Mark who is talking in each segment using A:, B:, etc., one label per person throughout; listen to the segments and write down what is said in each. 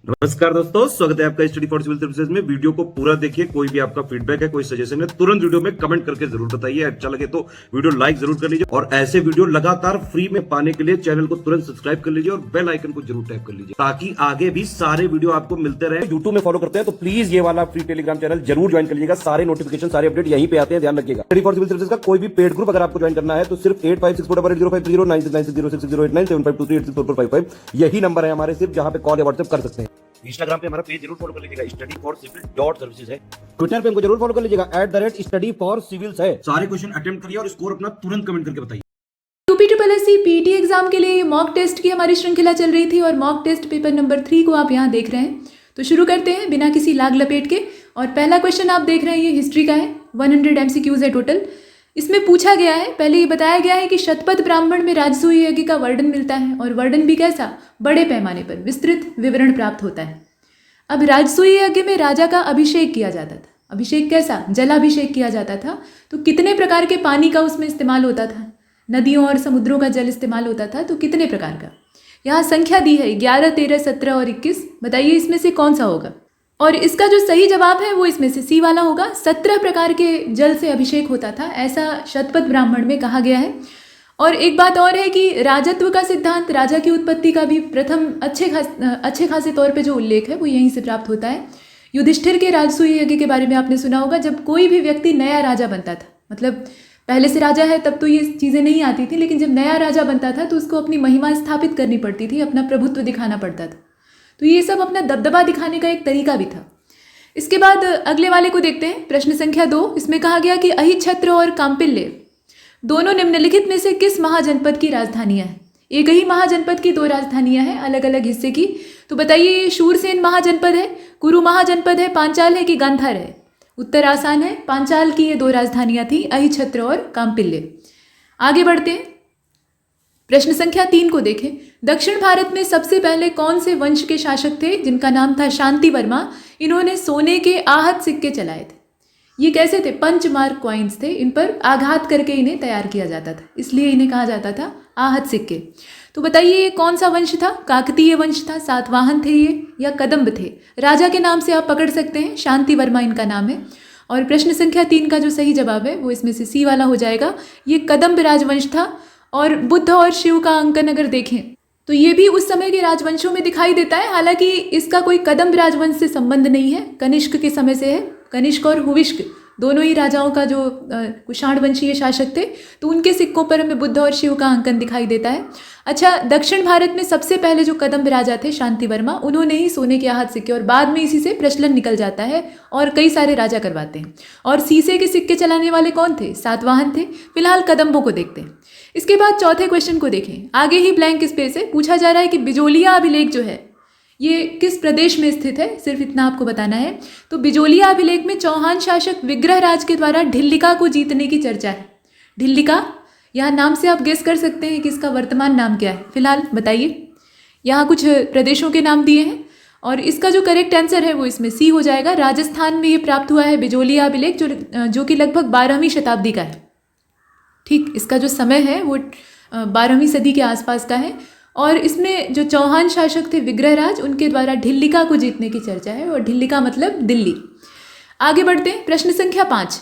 A: नमस्कार दोस्तों, स्वागत है आपका स्टडी फॉर सिविल सर्विसेज में। वीडियो को पूरा देखिए। कोई भी आपका फीडबैक है, कोई सजेशन है, तुरंत वीडियो में कमेंट करके जरूर बताइए। अच्छा लगे तो वीडियो लाइक जरूर कर लीजिए और ऐसे वीडियो लगातार फ्री में पाने के लिए चैनल को तुरंत सब्सक्राइब कर लीजिए और बेल आइकन को जरूर टैप कर लीजिए ताकि आगे भी सारे वीडियो आपको मिलते रहे। यूट्यूब में फॉलो करते हैं तो प्लीज ये वाला फ्री टेलीग्राम चैनल जरूर ज्वाइन कर लीजिएगा। सारे नोटिफिकेशन, सारे अपडेट यहीं पे आते हैं, ध्यान रखिएगा। स्टडी फॉर सिविल सर्विसेज का कोई भी पेड ग्रुप अगर आपको ज्वाइन करना है तो सिर्फ 856480560660897523864455 यही नंबर है हमारे, सिर्फ जहां पे कॉल या व्हाट्सएप कर सकते हैं। इंस्टाग्राम पे हमारा पेज जरूर फॉलो कर लीजिएगा, studyforcivil.services है। ट्विटर पे हमको जरूर फॉलो कर लीजिएगा, @studyforcivils है। सारे क्वेश्चन अटेम्प्ट करिए और स्कोर अपना तुरंत कमेंट करके बताइए।
B: यूपीटीपीएससी पीटी एग्जाम के लिए मॉक टेस्ट की हमारी श्रृंखला चल रही थी और मॉक टेस्ट पेपर नंबर 3 को आप यहाँ देख रहे हैं। तो शुरू करते हैं बिना किसी लाग लपेट के। और पहला क्वेश्चन आप देख रहे हैं, ये हिस्ट्री का है। 100 MCQs है टोटल। इसमें पूछा गया है, पहले ये बताया गया है कि शतपथ ब्राह्मण में राजसूय यज्ञ का वर्णन मिलता है और वर्णन भी कैसा, बड़े पैमाने पर विस्तृत विवरण प्राप्त होता है। अब राजसूय यज्ञ में राजा का अभिषेक किया जाता था। अभिषेक कैसा, जलाभिषेक किया जाता था। तो कितने प्रकार के पानी का उसमें इस्तेमाल होता था, नदियों और समुद्रों का जल इस्तेमाल होता था। तो कितने प्रकार का, यहाँ संख्या दी है 11, 13, 17 और 21। बताइए इसमें से कौन सा होगा। और इसका जो सही जवाब है वो इसमें से सी वाला होगा। 17 प्रकार के जल से अभिषेक होता था, ऐसा शतपथ ब्राह्मण में कहा गया है। और एक बात और है कि राजत्व का सिद्धांत, राजा की उत्पत्ति का भी प्रथम अच्छे खासे तौर पे जो उल्लेख है वो यहीं से प्राप्त होता है। युधिष्ठिर के राजसूय यज्ञ के बारे में आपने सुना होगा। जब कोई भी व्यक्ति नया राजा बनता था, मतलब पहले से राजा है तब तो ये चीज़ें नहीं आती थी, लेकिन जब नया राजा बनता था तो उसको अपनी महिमा स्थापित करनी पड़ती थी, अपना प्रभुत्व दिखाना पड़ता था। तो ये सब अपना दबदबा दिखाने का एक तरीका भी था। इसके बाद अगले वाले को देखते हैं, प्रश्न संख्या 2। इसमें कहा गया कि अहिच्छत्र और काम्पिल्य दोनों निम्नलिखित में से किस महाजनपद की राजधानियां हैं। एक ही महाजनपद की 2 राजधानियां हैं, अलग अलग हिस्से की। तो बताइए ये शूरसेन महाजनपद है, कुरु महाजनपद है, पांचाल है कि गांधार है। उत्तर आसान है, पांचाल की ये 2 राजधानियां थी, अहिच्छत्र और काम्पिल्य। आगे बढ़ते हैं, प्रश्न संख्या 3 को देखें। दक्षिण भारत में सबसे पहले कौन से वंश के शासक थे जिनका नाम था शांति वर्मा। इन्होंने सोने के आहत सिक्के चलाए थे। ये कैसे थे, पंचमार्क कॉइन्स थे। इन पर आघात करके इन्हें तैयार किया जाता था, इसलिए इन्हें कहा जाता था आहत सिक्के। तो बताइए ये कौन सा वंश था। काकतीय वंश था, सातवाहन थे ये, या कदम्ब थे। राजा के नाम से आप पकड़ सकते हैं, शांति वर्मा इनका नाम है। और प्रश्न संख्या 3 का जो सही जवाब है वो इसमें से सी वाला हो जाएगा। ये कदम्ब राजवंश था। और बुद्ध और शिव का अंकन अगर देखें तो ये भी उस समय के राजवंशों में दिखाई देता है। हालांकि इसका कोई कदम्ब राजवंश से संबंध नहीं है, कनिष्क के समय से है। कनिष्क और हुविष्क दोनों ही राजाओं का जो कुषाण वंशीय शासक थे, तो उनके सिक्कों पर हमें बुद्ध और शिव का अंकन दिखाई देता है। अच्छा, दक्षिण भारत में सबसे पहले जो कदम्ब राजा थे शांति वर्मा, उन्होंने ही सोने के आहत सिक्के, और बाद में इसी से प्रचलन निकल जाता है और कई सारे राजा करवाते हैं। और शीशे के सिक्के चलाने वाले कौन थे, सातवाहन थे। फिलहाल कदम्बों को देखते हैं। इसके बाद चौथे क्वेश्चन को देखें। आगे ही ब्लैंक स्पेस है, पूछा जा रहा है कि बिजोलिया अभिलेख जो है ये किस प्रदेश में स्थित है, सिर्फ इतना आपको बताना है। तो बिजोलिया अभिलेख में चौहान शासक विग्रहराज के द्वारा ढिल्लिका को जीतने की चर्चा है। ढिल्लिका, यहाँ नाम से आप गेस कर सकते हैं कि इसका वर्तमान नाम क्या है। फिलहाल बताइए, यहाँ कुछ प्रदेशों के नाम दिए हैं और इसका जो करेक्ट आंसर है वो इसमें सी हो जाएगा। राजस्थान में ये प्राप्त हुआ है बिजोलिया अभिलेख, जो कि लगभग 12वीं शताब्दी का है। ठीक, इसका जो समय है वो 12वीं सदी के आसपास का है। और इसमें जो चौहान शासक थे विग्रहराज, उनके द्वारा ढिल्लिका को जीतने की चर्चा है। और ढिल्लिका मतलब दिल्ली। आगे बढ़ते हैं, प्रश्न संख्या 5।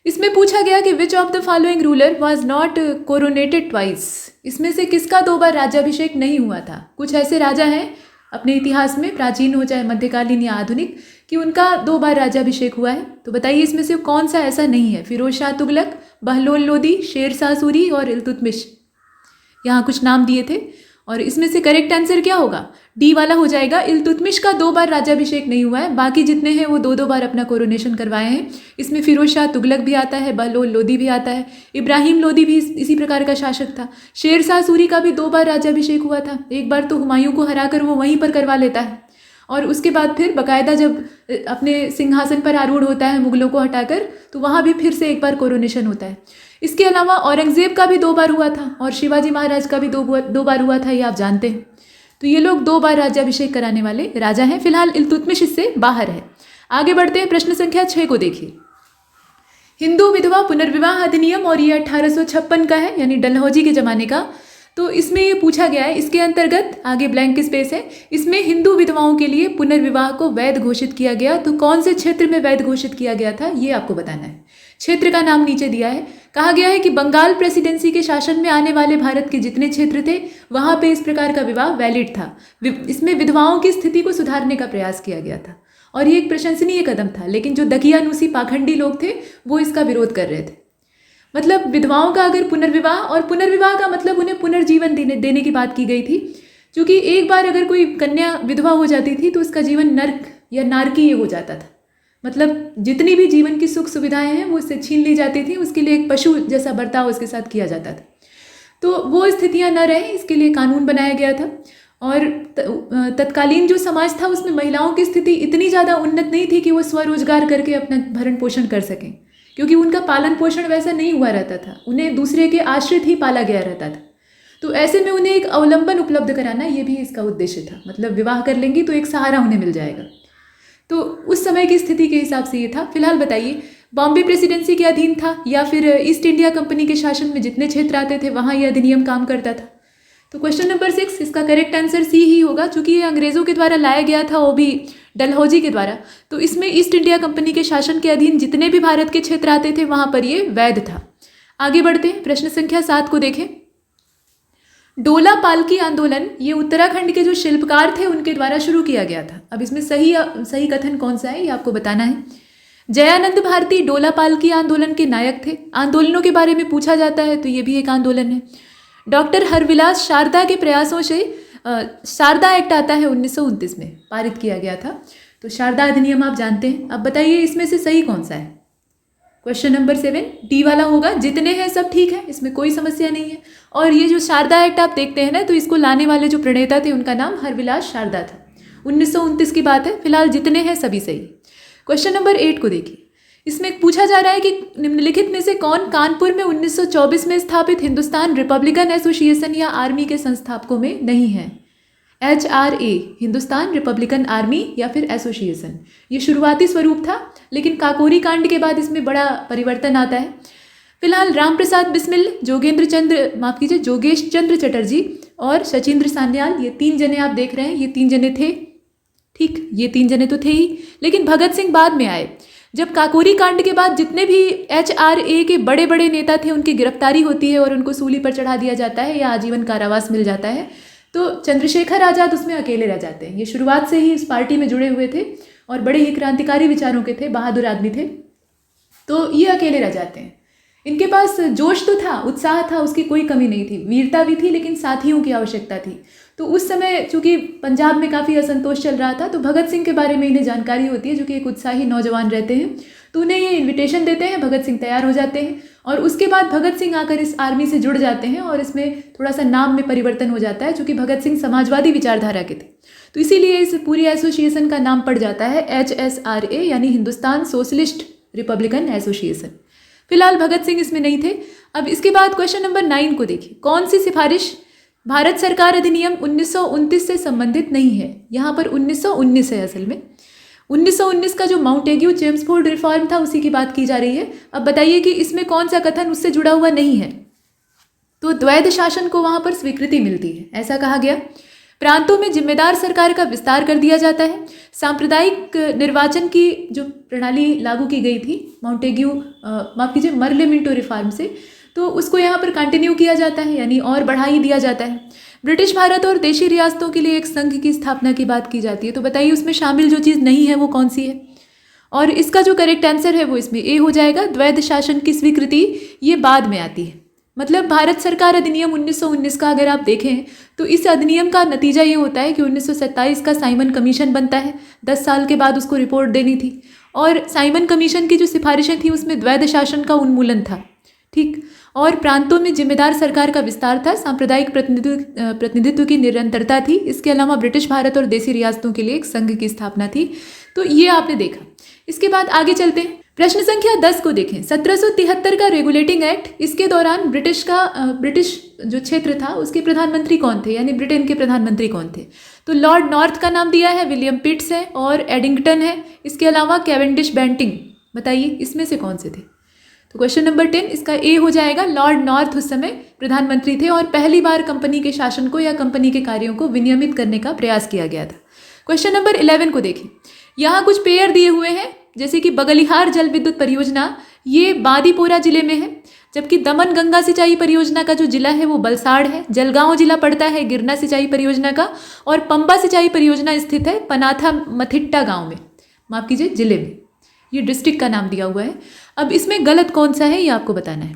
B: इसमें पूछा गया कि which of the following ruler was not coronated twice. इसमें से किसका 2 बार राज्याभिषेक नहीं हुआ था। कुछ ऐसे राजा हैं अपने इतिहास में, प्राचीन हो चाहे मध्यकालीन या आधुनिक, कि उनका 2 बार राज्याभिषेक हुआ है। तो बताइए इसमें से कौन सा ऐसा नहीं है। फिरोज शाह तुगलक, बहलोल लोदी, शेर शाह सूरी और इल्तुतमिश। यहाँ कुछ नाम दिए थे और इसमें से करेक्ट आंसर क्या होगा, डी वाला हो जाएगा। इल्तुतमिश का 2 बार राज्याभिषेक नहीं हुआ है, बाकी जितने हैं वो 2-2 बार अपना कोरोनेशन करवाए हैं। इसमें फिरोज शाह तुगलक भी आता है, बहलोल लोदी भी आता है, इब्राहिम लोदी भी इसी प्रकार का शासक था। शेर शाह सूरी का भी 2 बार राज्याभिषेक हुआ था। एक बार तो हुमायूं को हराकर वो वहीं पर करवा लेता है और उसके बाद फिर बाकायदा जब अपने सिंहासन पर आरूढ़ होता है मुगलों को हटाकर, तो वहाँ भी फिर से एक बार कोरोनेशन होता है। इसके अलावा औरंगजेब का भी 2 बार हुआ था और शिवाजी महाराज का भी 2 बार हुआ था, ये आप जानते हैं। तो ये लोग 2 बार राज्याभिषेक कराने वाले राजा हैं। फिलहाल इल्तुतमिश इससे बाहर है। आगे बढ़ते हैं, प्रश्न संख्या 6 को देखिए। हिंदू विधवा पुनर्विवाह अधिनियम, और ये 1856 का है, यानी डलहौजी के ज़माने का। तो इसमें ये पूछा गया है, इसके अंतर्गत आगे ब्लैंक स्पेस है, इसमें हिंदू विधवाओं के लिए पुनर्विवाह को वैध घोषित किया गया। तो कौन से क्षेत्र में वैध घोषित किया गया था ये आपको बताना है। क्षेत्र का नाम नीचे दिया है। कहा गया है कि बंगाल प्रेसिडेंसी के शासन में आने वाले भारत के जितने क्षेत्र थे वहाँ पे इस प्रकार का विवाह वैलिड था। इसमें विधवाओं की स्थिति को सुधारने का प्रयास किया गया था और ये एक प्रशंसनीय कदम था, लेकिन जो दकियानूसी पाखंडी लोग थे वो इसका विरोध कर रहे थे। मतलब विधवाओं का अगर पुनर्विवाह, और पुनर्विवाह का मतलब उन्हें पुनर्जीवन देने की बात की गई थी, क्योंकि एक बार अगर कोई कन्या विधवा हो जाती थी तो उसका जीवन नर्क या नारकीय हो जाता था। मतलब जितनी भी जीवन की सुख सुविधाएं हैं वो उससे छीन ली जाती थी, उसके लिए एक पशु जैसा बर्ताव उसके साथ किया जाता था। तो वो स्थितियां न रहे, इसके लिए कानून बनाया गया था। और तत्कालीन जो समाज था उसमें महिलाओं की स्थिति इतनी ज़्यादा उन्नत नहीं थी कि वो स्वरोजगार करके अपना भरण पोषण कर सकें, क्योंकि उनका पालन पोषण वैसा नहीं हुआ रहता था, उन्हें दूसरे के आश्रित ही पाला गया रहता था। तो ऐसे में उन्हें एक अवलंबन उपलब्ध कराना ये भी इसका उद्देश्य था। मतलब विवाह कर लेंगी तो एक सहारा उन्हें मिल जाएगा। तो उस समय की स्थिति के हिसाब से ये था। फिलहाल बताइए, बॉम्बे प्रेसिडेंसी के अधीन था या फिर ईस्ट इंडिया कंपनी के शासन में जितने क्षेत्र आते थे वहाँ ये अधिनियम काम करता था? तो क्वेश्चन नंबर 6, इसका करेक्ट आंसर सी ही होगा, चूंकि ये अंग्रेज़ों के द्वारा लाया गया था, वो भी डलहौजी के द्वारा। तो इसमें ईस्ट इंडिया कंपनी के शासन के अधीन जितने भी भारत के क्षेत्र आते थे वहाँ पर ये वैध था। आगे बढ़ते हैं, प्रश्न संख्या 7 को देखें। डोला पालकी आंदोलन ये उत्तराखंड के जो शिल्पकार थे उनके द्वारा शुरू किया गया था। अब इसमें सही कथन कौन सा है ये आपको बताना है। जयानंद भारती डोला पालकी आंदोलन के नायक थे। आंदोलनों के बारे में पूछा जाता है तो ये भी एक आंदोलन है। डॉक्टर हरविलास शारदा के प्रयासों से शारदा एक्ट आता है 1929 में, पारित किया गया था। तो शारदा अधिनियम आप जानते हैं। अब बताइए इसमें से सही कौन सा है। क्वेश्चन नंबर 7 डी वाला होगा। जितने हैं सब ठीक है, इसमें कोई समस्या नहीं है। और ये जो शारदा एक्ट आप देखते हैं ना, तो इसको लाने वाले जो प्रणेता थे उनका नाम हरविलास शारदा था। 1929 की बात है। फिलहाल जितने हैं सभी सही। क्वेश्चन नंबर 8 को देखिए। इसमें पूछा जा रहा है कि निम्नलिखित में से कौन कानपुर में 1924 में स्थापित हिंदुस्तान रिपब्लिकन एसोसिएशन या आर्मी के संस्थापकों में नहीं है। HRA हिंदुस्तान रिपब्लिकन आर्मी या फिर एसोसिएशन, ये शुरुआती स्वरूप था, लेकिन काकोरी कांड के बाद इसमें बड़ा परिवर्तन आता है। फिलहाल रामप्रसाद बिस्मिल, जोगेश चंद्र चटर्जी और सचिंद्र सान्याल, ये 3 जने आप देख रहे हैं, ये 3 जने थे। ठीक, ये 3 जने तो थे ही, लेकिन भगत सिंह बाद में आए। जब काकोरी कांड के बाद जितने भी HRA के बड़े बड़े नेता थे उनकी गिरफ्तारी होती है और उनको सूली पर चढ़ा दिया जाता है या आजीवन कारावास मिल जाता है, तो चंद्रशेखर आज़ाद उसमें अकेले रह जाते हैं। ये शुरुआत से ही इस पार्टी में जुड़े हुए थे और बड़े ही क्रांतिकारी विचारों के थे, बहादुर आदमी थे, तो ये अकेले रह जाते हैं। इनके पास जोश तो था, उत्साह था, उसकी कोई कमी नहीं थी, वीरता भी थी, लेकिन साथियों की आवश्यकता थी। तो उस समय चूंकि पंजाब में काफ़ी असंतोष चल रहा था, तो भगत सिंह के बारे में इन्हें जानकारी होती है, जो कि एक उत्साही नौजवान रहते हैं। तो उन्हें ये इन्विटेशन देते हैं, भगत सिंह तैयार हो जाते हैं और उसके बाद भगत सिंह आकर इस आर्मी से जुड़ जाते हैं और इसमें थोड़ा सा नाम में परिवर्तन हो जाता है, चूँकि भगत सिंह समाजवादी विचारधारा के थे, तो इसीलिए इस पूरी एसोसिएशन का नाम पड़ जाता है HSRA, यानी हिंदुस्तान सोशलिस्ट रिपब्लिकन एसोसिएशन। फिलहाल भगत सिंह इसमें नहीं थे। अब इसके बाद क्वेश्चन नंबर 9 को देखिए। कौन सी सिफारिश भारत सरकार अधिनियम 1929 से संबंधित नहीं है? यहाँ पर 1919 है असल में। 1919 का जो माउंटेग्यू चेम्सफोर्ड रिफॉर्म था उसी की बात की जा रही है। अब बताइए कि इसमें कौन सा कथन उससे जुड़ा हुआ नहीं है। तो द्वैध शासन को वहाँ पर स्वीकृति मिलती है, ऐसा कहा गया। प्रांतों में जिम्मेदार सरकार का विस्तार कर दिया जाता है। सांप्रदायिक निर्वाचन की जो प्रणाली लागू की गई थी माउंटेग्यू मर्ले मिंटो रिफॉर्म से, तो उसको यहाँ पर कंटिन्यू किया जाता है, यानी और बढ़ा ही दिया जाता है। ब्रिटिश भारत और देशी रियासतों के लिए एक संघ की स्थापना की बात की जाती है। तो बताइए उसमें शामिल जो चीज़ नहीं है वो कौन सी है? और इसका जो करेक्ट आंसर है वो इसमें ए हो जाएगा। द्वैध शासन की स्वीकृति ये बाद में आती है। मतलब भारत सरकार अधिनियम 1919 का अगर आप देखें तो इस अधिनियम का नतीजा ये होता है कि 1927 का साइमन कमीशन बनता है। 10 साल के बाद उसको रिपोर्ट देनी थी और साइमन कमीशन की जो सिफारिशें थी उसमें द्वैध शासन का उन्मूलन था। ठीक, और प्रांतों में जिम्मेदार सरकार का विस्तार था, सांप्रदायिक प्रतिनिधित्व की निरंतरता थी। इसके अलावा ब्रिटिश भारत और देशी रियासतों के लिए एक संघ की स्थापना थी। तो ये आपने देखा। इसके बाद आगे चलते हैं। प्रश्न संख्या 10 को देखें। 1773 का रेगुलेटिंग एक्ट, इसके दौरान ब्रिटिश जो क्षेत्र था उसके प्रधानमंत्री कौन थे, यानी ब्रिटेन के प्रधानमंत्री कौन थे? तो लॉर्ड नॉर्थ का नाम दिया है, विलियम पिट्स है और एडिंगटन है। इसके अलावा कैवेंडिश बेंटिंग। बताइए इसमें से कौन से थे? तो क्वेश्चन नंबर 10 इसका ए हो जाएगा। लॉर्ड नॉर्थ उस समय प्रधानमंत्री थे और पहली बार कंपनी के शासन को या कंपनी के कार्यों को विनियमित करने का प्रयास किया गया था। क्वेश्चन नंबर 11 को देखिए, यहाँ कुछ पेयर दिए हुए हैं, जैसे कि बगलिहार जल विद्युत परियोजना ये बांदीपोरा जिले में है, जबकि दमन गंगा सिंचाई परियोजना का जो जिला है वो बलसाड़ है। जलगांव जिला पड़ता है गिरना सिंचाई परियोजना का, और पंबा सिंचाई परियोजना स्थित है पनाथा मथिट्टा गांव में, माफ कीजिए जिले में। ये डिस्ट्रिक्ट का नाम दिया हुआ है। अब इसमें गलत कौन सा है ये आपको बताना है।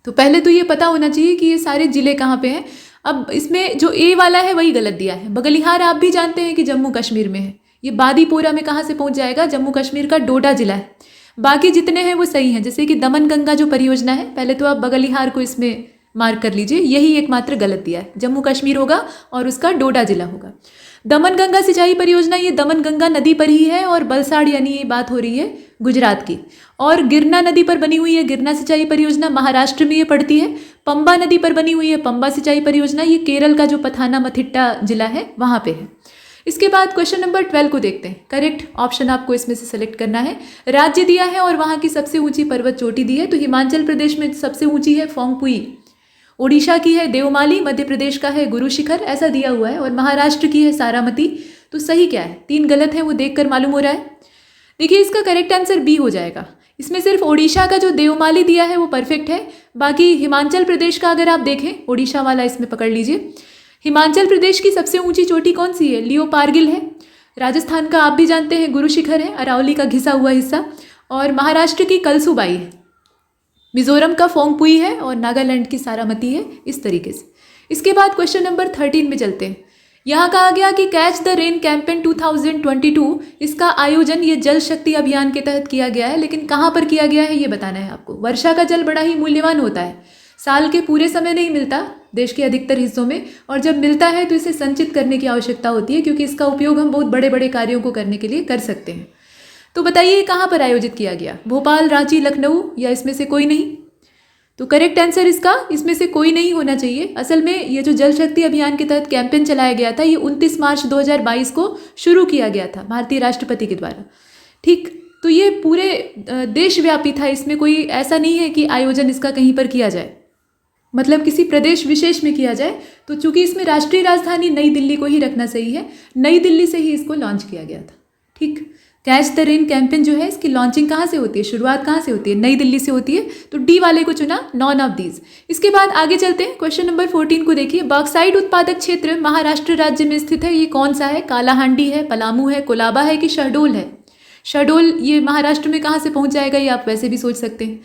B: तो पहले तो ये पता होना चाहिए कि ये सारे जिले कहाँ पे हैं। अब इसमें जो ए वाला है वही गलत दिया है। बगलिहार आप भी जानते हैं कि जम्मू कश्मीर में है। ये बांदीपोरा में कहाँ से पहुँच जाएगा, जम्मू कश्मीर का डोडा जिला है। बाकी जितने हैं वो सही हैं, जैसे कि दमन गंगा जो परियोजना है, पहले तो आप बगलिहार को इसमें मार्क कर लीजिए, यही एकमात्र गलत दिया है। जम्मू कश्मीर होगा और उसका डोडा जिला होगा। दमन गंगा सिंचाई परियोजना ये दमन गंगा नदी पर ही है, और बलसाड़ यानी ये बात हो रही है गुजरात की। और गिरना नदी पर बनी हुई है गिरना सिंचाई परियोजना, महाराष्ट्र में ये पड़ती है। पंबा नदी पर बनी हुई है पंबा सिंचाई परियोजना, ये केरल का जो पथाना मथिट्टा जिला है वहाँ पे है। इसके बाद क्वेश्चन नंबर 12 को देखते हैं। करेक्ट ऑप्शन आपको इसमें से सेलेक्ट करना है। राज्य दिया है और वहाँ की सबसे ऊंची पर्वत चोटी दी है, तो हिमाचल प्रदेश में सबसे ऊंची है फोंगपुई, ओडिशा की है देवमाली, मध्य प्रदेश का है गुरु शिखर, ऐसा दिया हुआ है, और महाराष्ट्र की है सारामती। तो सही क्या है, 3 गलत है वो देखकर मालूम हो रहा है। देखिए इसका करेक्ट आंसर बी हो जाएगा। इसमें सिर्फ ओडिशा का जो देवमाली दिया है वो परफेक्ट है, बाकी हिमाचल प्रदेश का अगर आप देखें, ओडिशा वाला इसमें पकड़ लीजिए। हिमाचल प्रदेश की सबसे ऊंची चोटी कौन सी है, लियोपार्गिल है। राजस्थान का आप भी जानते हैं गुरु शिखर है, अरावली का घिसा हुआ हिस्सा, और महाराष्ट्र की कलसुबाई है। मिजोरम का फोंगपुई है, और नागालैंड की सारामती है। इस तरीके से इसके बाद क्वेश्चन नंबर 13 में चलते हैं। यहाँ कहा गया कि कैच द रेन कैंपेन 2022 इसका आयोजन ये जल शक्ति अभियान के तहत किया गया है, लेकिन कहाँ पर किया गया है ये बताना है आपको। वर्षा का जल बड़ा ही मूल्यवान होता है, साल के पूरे समय नहीं मिलता देश के अधिकतर हिस्सों में, और जब मिलता है तो इसे संचित करने की आवश्यकता होती है, क्योंकि इसका उपयोग हम बहुत बड़े बड़े कार्यों को करने के लिए कर सकते हैं। तो बताइए कहाँ पर आयोजित किया गया, भोपाल, रांची, लखनऊ, या इसमें से कोई नहीं। तो करेक्ट आंसर इसका इसमें से कोई नहीं होना चाहिए। असल में ये जो जल शक्ति अभियान के तहत कैंपेन चलाया गया था, ये 29 मार्च 2022 को शुरू किया गया था भारतीय राष्ट्रपति के द्वारा। ठीक, तो ये पूरे देशव्यापी था, इसमें कोई ऐसा नहीं है कि आयोजन इसका कहीं पर किया जाए, मतलब किसी प्रदेश विशेष में किया जाए। तो चूंकि इसमें राष्ट्रीय राजधानी नई दिल्ली को ही रखना सही है, नई दिल्ली से ही इसको लॉन्च किया गया था। ठीक, कैच द रेन कैंपेन जो है इसकी लॉन्चिंग कहाँ से होती है, शुरुआत कहाँ से होती है, नई दिल्ली से होती है। तो डी वाले को चुना, नॉन ऑफ दीज। इसके बाद आगे चलते हैं, क्वेश्चन नंबर 14 को देखिए। बॉक्साइट उत्पादक क्षेत्र महाराष्ट्र राज्य में स्थित है, ये कौन सा है, कालाहांडी है, पलामू है, कोलाबा है कि शहडोल है। शहडोल ये महाराष्ट्र में कहाँ से पहुँच जाएगा ये आप वैसे भी सोच सकते हैं।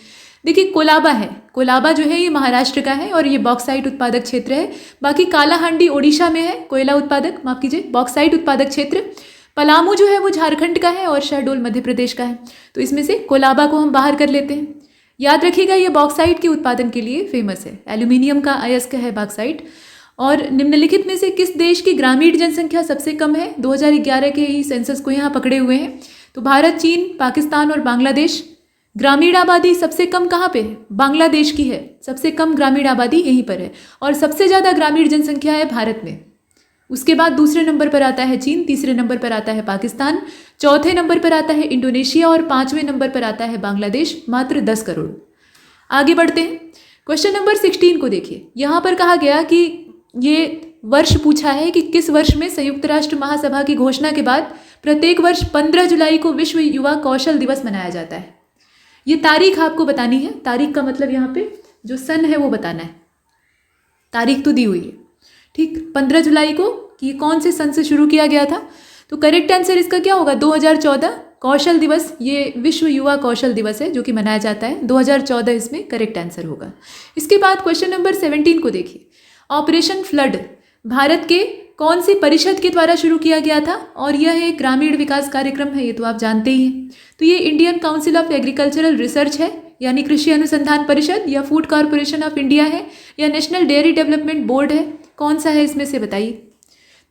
B: देखिए कोलाबा है, कोलाबा जो है ये महाराष्ट्र का है और ये बॉक्साइट उत्पादक क्षेत्र है। बाकी कालाहांडी ओडिशा में है, कोयला उत्पादक, माफ कीजिए बॉक्साइट उत्पादक क्षेत्र। पलामू जो है वो झारखंड का है और शहडोल मध्य प्रदेश का है। तो इसमें से कोलाबा को हम बाहर कर लेते हैं। याद रखिएगा ये बॉक्साइट के उत्पादन के लिए फेमस है, एल्यूमिनियम का अयस्क है बॉक्साइट। और निम्नलिखित में से किस देश की ग्रामीण जनसंख्या सबसे कम है, 2011 के ही सेंसस को यहाँ पकड़े हुए हैं। तो भारत, चीन, पाकिस्तान और बांग्लादेश। ग्रामीण आबादी सबसे कम कहाँ पे है, बांग्लादेश की है, सबसे कम ग्रामीण आबादी यहीं पर है। और सबसे ज़्यादा ग्रामीण जनसंख्या है भारत में। उसके बाद दूसरे नंबर पर आता है चीन, तीसरे नंबर पर आता है पाकिस्तान, चौथे नंबर पर आता है इंडोनेशिया और 5वें नंबर पर आता है बांग्लादेश, मात्र 10 करोड़। आगे बढ़ते हैं, क्वेश्चन नंबर 16 को देखिए। यहाँ पर कहा गया कि ये वर्ष पूछा है कि किस वर्ष में संयुक्त राष्ट्र महासभा की घोषणा के बाद प्रत्येक वर्ष 15 जुलाई को विश्व युवा कौशल दिवस मनाया जाता है। ये तारीख आपको बतानी है, तारीख का मतलब यहाँ पे जो सन है वो बताना है। तारीख तो दी हुई है, ठीक, 15 जुलाई को कि कौन से सन से शुरू किया गया था। तो करेक्ट आंसर इसका क्या होगा, 2014 कौशल दिवस, ये विश्व युवा कौशल दिवस है जो कि मनाया जाता है, 2014 इसमें करेक्ट आंसर होगा। इसके बाद क्वेश्चन नंबर 17 को देखिए। ऑपरेशन फ्लड भारत के कौन सी परिषद के द्वारा शुरू किया गया था, और यह एक ग्रामीण विकास कार्यक्रम है, ये तो आप जानते ही हैं। तो ये Indian council of agricultural research है, यानी कृषि अनुसंधान परिषद, या फूड कॉरपोरेशन ऑफ इंडिया है, या नेशनल डेयरी डेवलपमेंट बोर्ड है, कौन सा है इसमें से बताइए।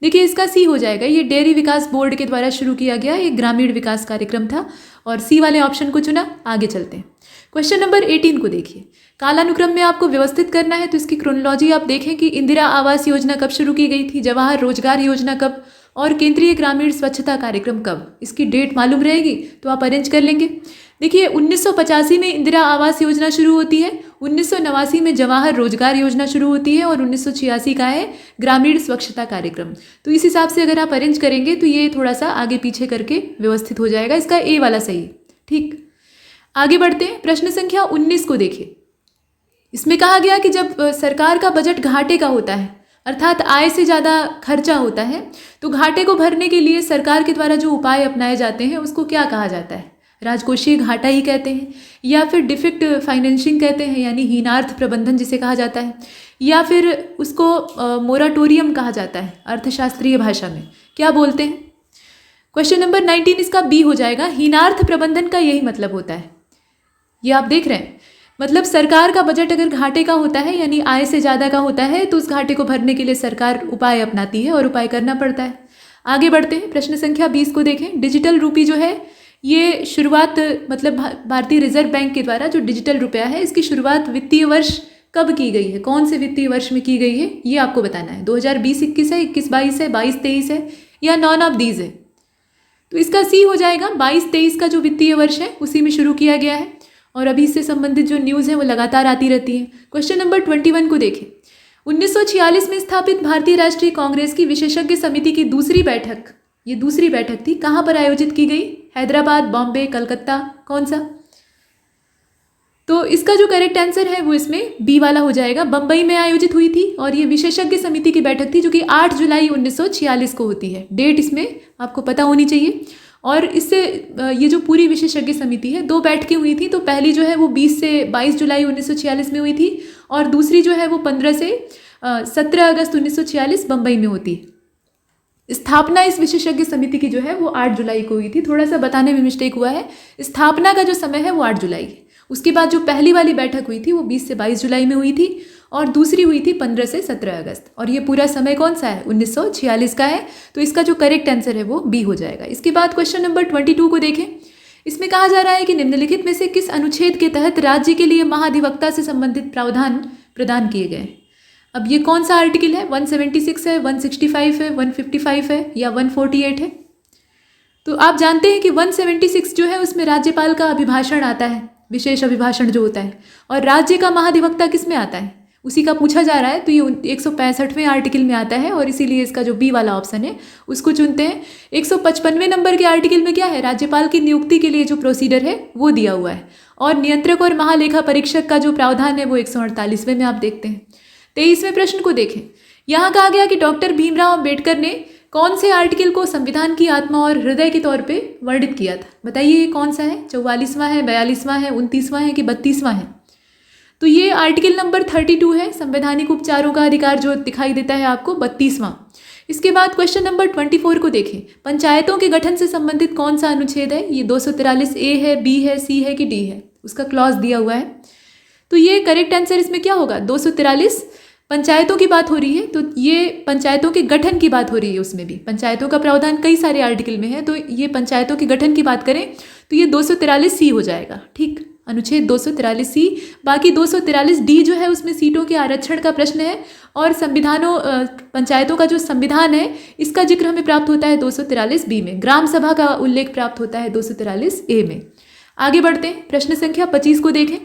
B: देखिए इसका सी हो जाएगा, ये डेयरी विकास बोर्ड के द्वारा शुरू किया गया एक ग्रामीण विकास कार्यक्रम था और सी वाले ऑप्शन को चुना। आगे चलते हैं, क्वेश्चन नंबर 18 को देखिए। कालानुक्रम में आपको व्यवस्थित करना है, तो इसकी क्रोनोलॉजी आप देखें कि इंदिरा आवास योजना कब शुरू की गई थी, जवाहर रोजगार योजना कब, और केंद्रीय ग्रामीण स्वच्छता कार्यक्रम कब। इसकी डेट मालूम रहेगी तो आप अरेंज कर लेंगे। देखिए 1985 में इंदिरा आवास योजना शुरू होती है, 1989 में जवाहर रोजगार योजना शुरू होती है और 1986 का है ग्रामीण स्वच्छता कार्यक्रम। तो इस हिसाब से अगर आप अरेंज करेंगे तो ये थोड़ा सा आगे पीछे करके व्यवस्थित हो जाएगा, इसका ए वाला सही। ठीक, आगे बढ़ते हैं। प्रश्न संख्या 19 को देखिए। इसमें कहा गया कि जब सरकार का बजट घाटे का होता है, अर्थात आय से ज़्यादा खर्चा होता है, तो घाटे को भरने के लिए सरकार के द्वारा जो उपाय अपनाए जाते हैं उसको क्या कहा जाता है? राजकोषीय घाटा ही कहते हैं, या फिर डिफेक्ट फाइनेंसिंग कहते हैं, यानी हीनार्थ प्रबंधन जिसे कहा जाता है, या फिर उसको मोराटोरियम कहा जाता है अर्थशास्त्रीय भाषा में। क्या बोलते हैं? क्वेश्चन नंबर 19 इसका बी हो जाएगा। हीनार्थ प्रबंधन का यही मतलब होता है। ये आप देख रहे हैं, मतलब सरकार का बजट अगर घाटे का होता है यानी आय से ज़्यादा का होता है तो उस घाटे को भरने के लिए सरकार उपाय अपनाती है और उपाय करना पड़ता है। आगे बढ़ते हैं। प्रश्न संख्या 20 को देखें। डिजिटल रूपी जो है ये शुरुआत, मतलब भारतीय रिजर्व बैंक के द्वारा जो डिजिटल रुपया है इसकी शुरुआत वित्तीय वर्ष कब की गई है, कौन से वित्तीय वर्ष में की गई है, ये आपको बताना है। 2020-21 है, 21-22 है, 22-23 है, या नॉन ऑफ दीज है? तो इसका सी हो जाएगा। 22-23 का जो वित्तीय वर्ष है उसी में शुरू किया गया है और अभी इससे संबंधित जो न्यूज़ है वो लगातार आती रहती है। क्वेश्चन नंबर 21 को देखें। 1946 में स्थापित भारतीय राष्ट्रीय कांग्रेस की विशेषज्ञ समिति की दूसरी बैठक, ये दूसरी बैठक थी, कहाँ पर आयोजित की गई? हैदराबाद, बॉम्बे, कलकत्ता, कौन सा? तो इसका जो करेक्ट आंसर है वो इसमें बी वाला हो जाएगा। बम्बई में आयोजित हुई थी और ये विशेषज्ञ समिति की बैठक थी जो कि 8 जुलाई 1946 को होती है। डेट इसमें आपको पता होनी चाहिए। और इससे ये जो पूरी विशेषज्ञ समिति है 2 बैठकें हुई थी। तो पहली जो है वो 20 से 22 जुलाई 1946 में हुई थी और दूसरी जो है वो 15 से 17 अगस्त 1946 बम्बई में होती है। स्थापना इस विशेषज्ञ समिति की जो है वो 8 जुलाई को हुई थी। थोड़ा सा बताने में मिस्टेक हुआ है, स्थापना का जो समय है वो 8 जुलाई है। उसके बाद जो पहली वाली बैठक हुई थी वो 20 से 22 जुलाई में हुई थी और दूसरी हुई थी 15 से 17 अगस्त। और ये पूरा समय कौन सा है? 1946 का है। तो इसका जो करेक्ट आंसर है वो बी हो जाएगा। इसके बाद क्वेश्चन नंबर 22 को देखें। इसमें कहा जा रहा है कि निम्नलिखित में से किस अनुच्छेद के तहत राज्य के लिए महाधिवक्ता से संबंधित प्रावधान प्रदान किए गए? अब ये कौन सा आर्टिकल है? 176 है, 165 है, 155 है, या 148 है? तो आप जानते हैं कि 176 जो है उसमें राज्यपाल का अभिभाषण आता है, विशेष अभिभाषण जो होता है, और राज्य का महाधिवक्ता किस में आता है? उसी का पूछा जा रहा है। तो ये 165वें आर्टिकल में आता है और इसीलिए इसका जो बी वाला ऑप्शन है उसको चुनते हैं। 155वें नंबर के आर्टिकल में क्या है? राज्यपाल की नियुक्ति के लिए जो प्रोसीजर है वो दिया हुआ है। और नियंत्रक और महालेखा परीक्षक का जो प्रावधान है वो 148वें में आप देखते हैं। 23वें प्रश्न को देखें। यहाँ कहा गया कि डॉक्टर भीमराव अम्बेडकर ने कौन से आर्टिकल को संविधान की आत्मा और हृदय के तौर पे वर्णित किया था? बताइए ये कौन सा है? 44वां है, 42वां है, 29वां है कि 32वां है? तो ये आर्टिकल नंबर 32 है, संवैधानिक उपचारों का अधिकार जो दिखाई देता है आपको, 32वां। इसके बाद क्वेश्चन नंबर 24 को देखें। पंचायतों के गठन से संबंधित कौन सा अनुच्छेद है? ये 243 ए है, बी है, सी है कि डी है? उसका क्लॉज दिया हुआ है। तो ये करेक्ट आंसर इसमें क्या होगा? 243 पंचायतों की बात हो रही है, तो ये पंचायतों के गठन की बात हो रही है। उसमें भी पंचायतों का प्रावधान कई सारे आर्टिकल में है, तो ये पंचायतों के गठन की बात करें तो ये 243 सी हो जाएगा। ठीक, अनुच्छेद 243 सी। बाकी 243 डी जो है उसमें सीटों के आरक्षण का प्रश्न है और संविधानों पंचायतों का जो संविधान है इसका जिक्र हमें प्राप्त होता है 243 बी में। ग्राम सभा का उल्लेख प्राप्त होता है 243 ए में। आगे बढ़ते हैं। प्रश्न संख्या 25 को देखें।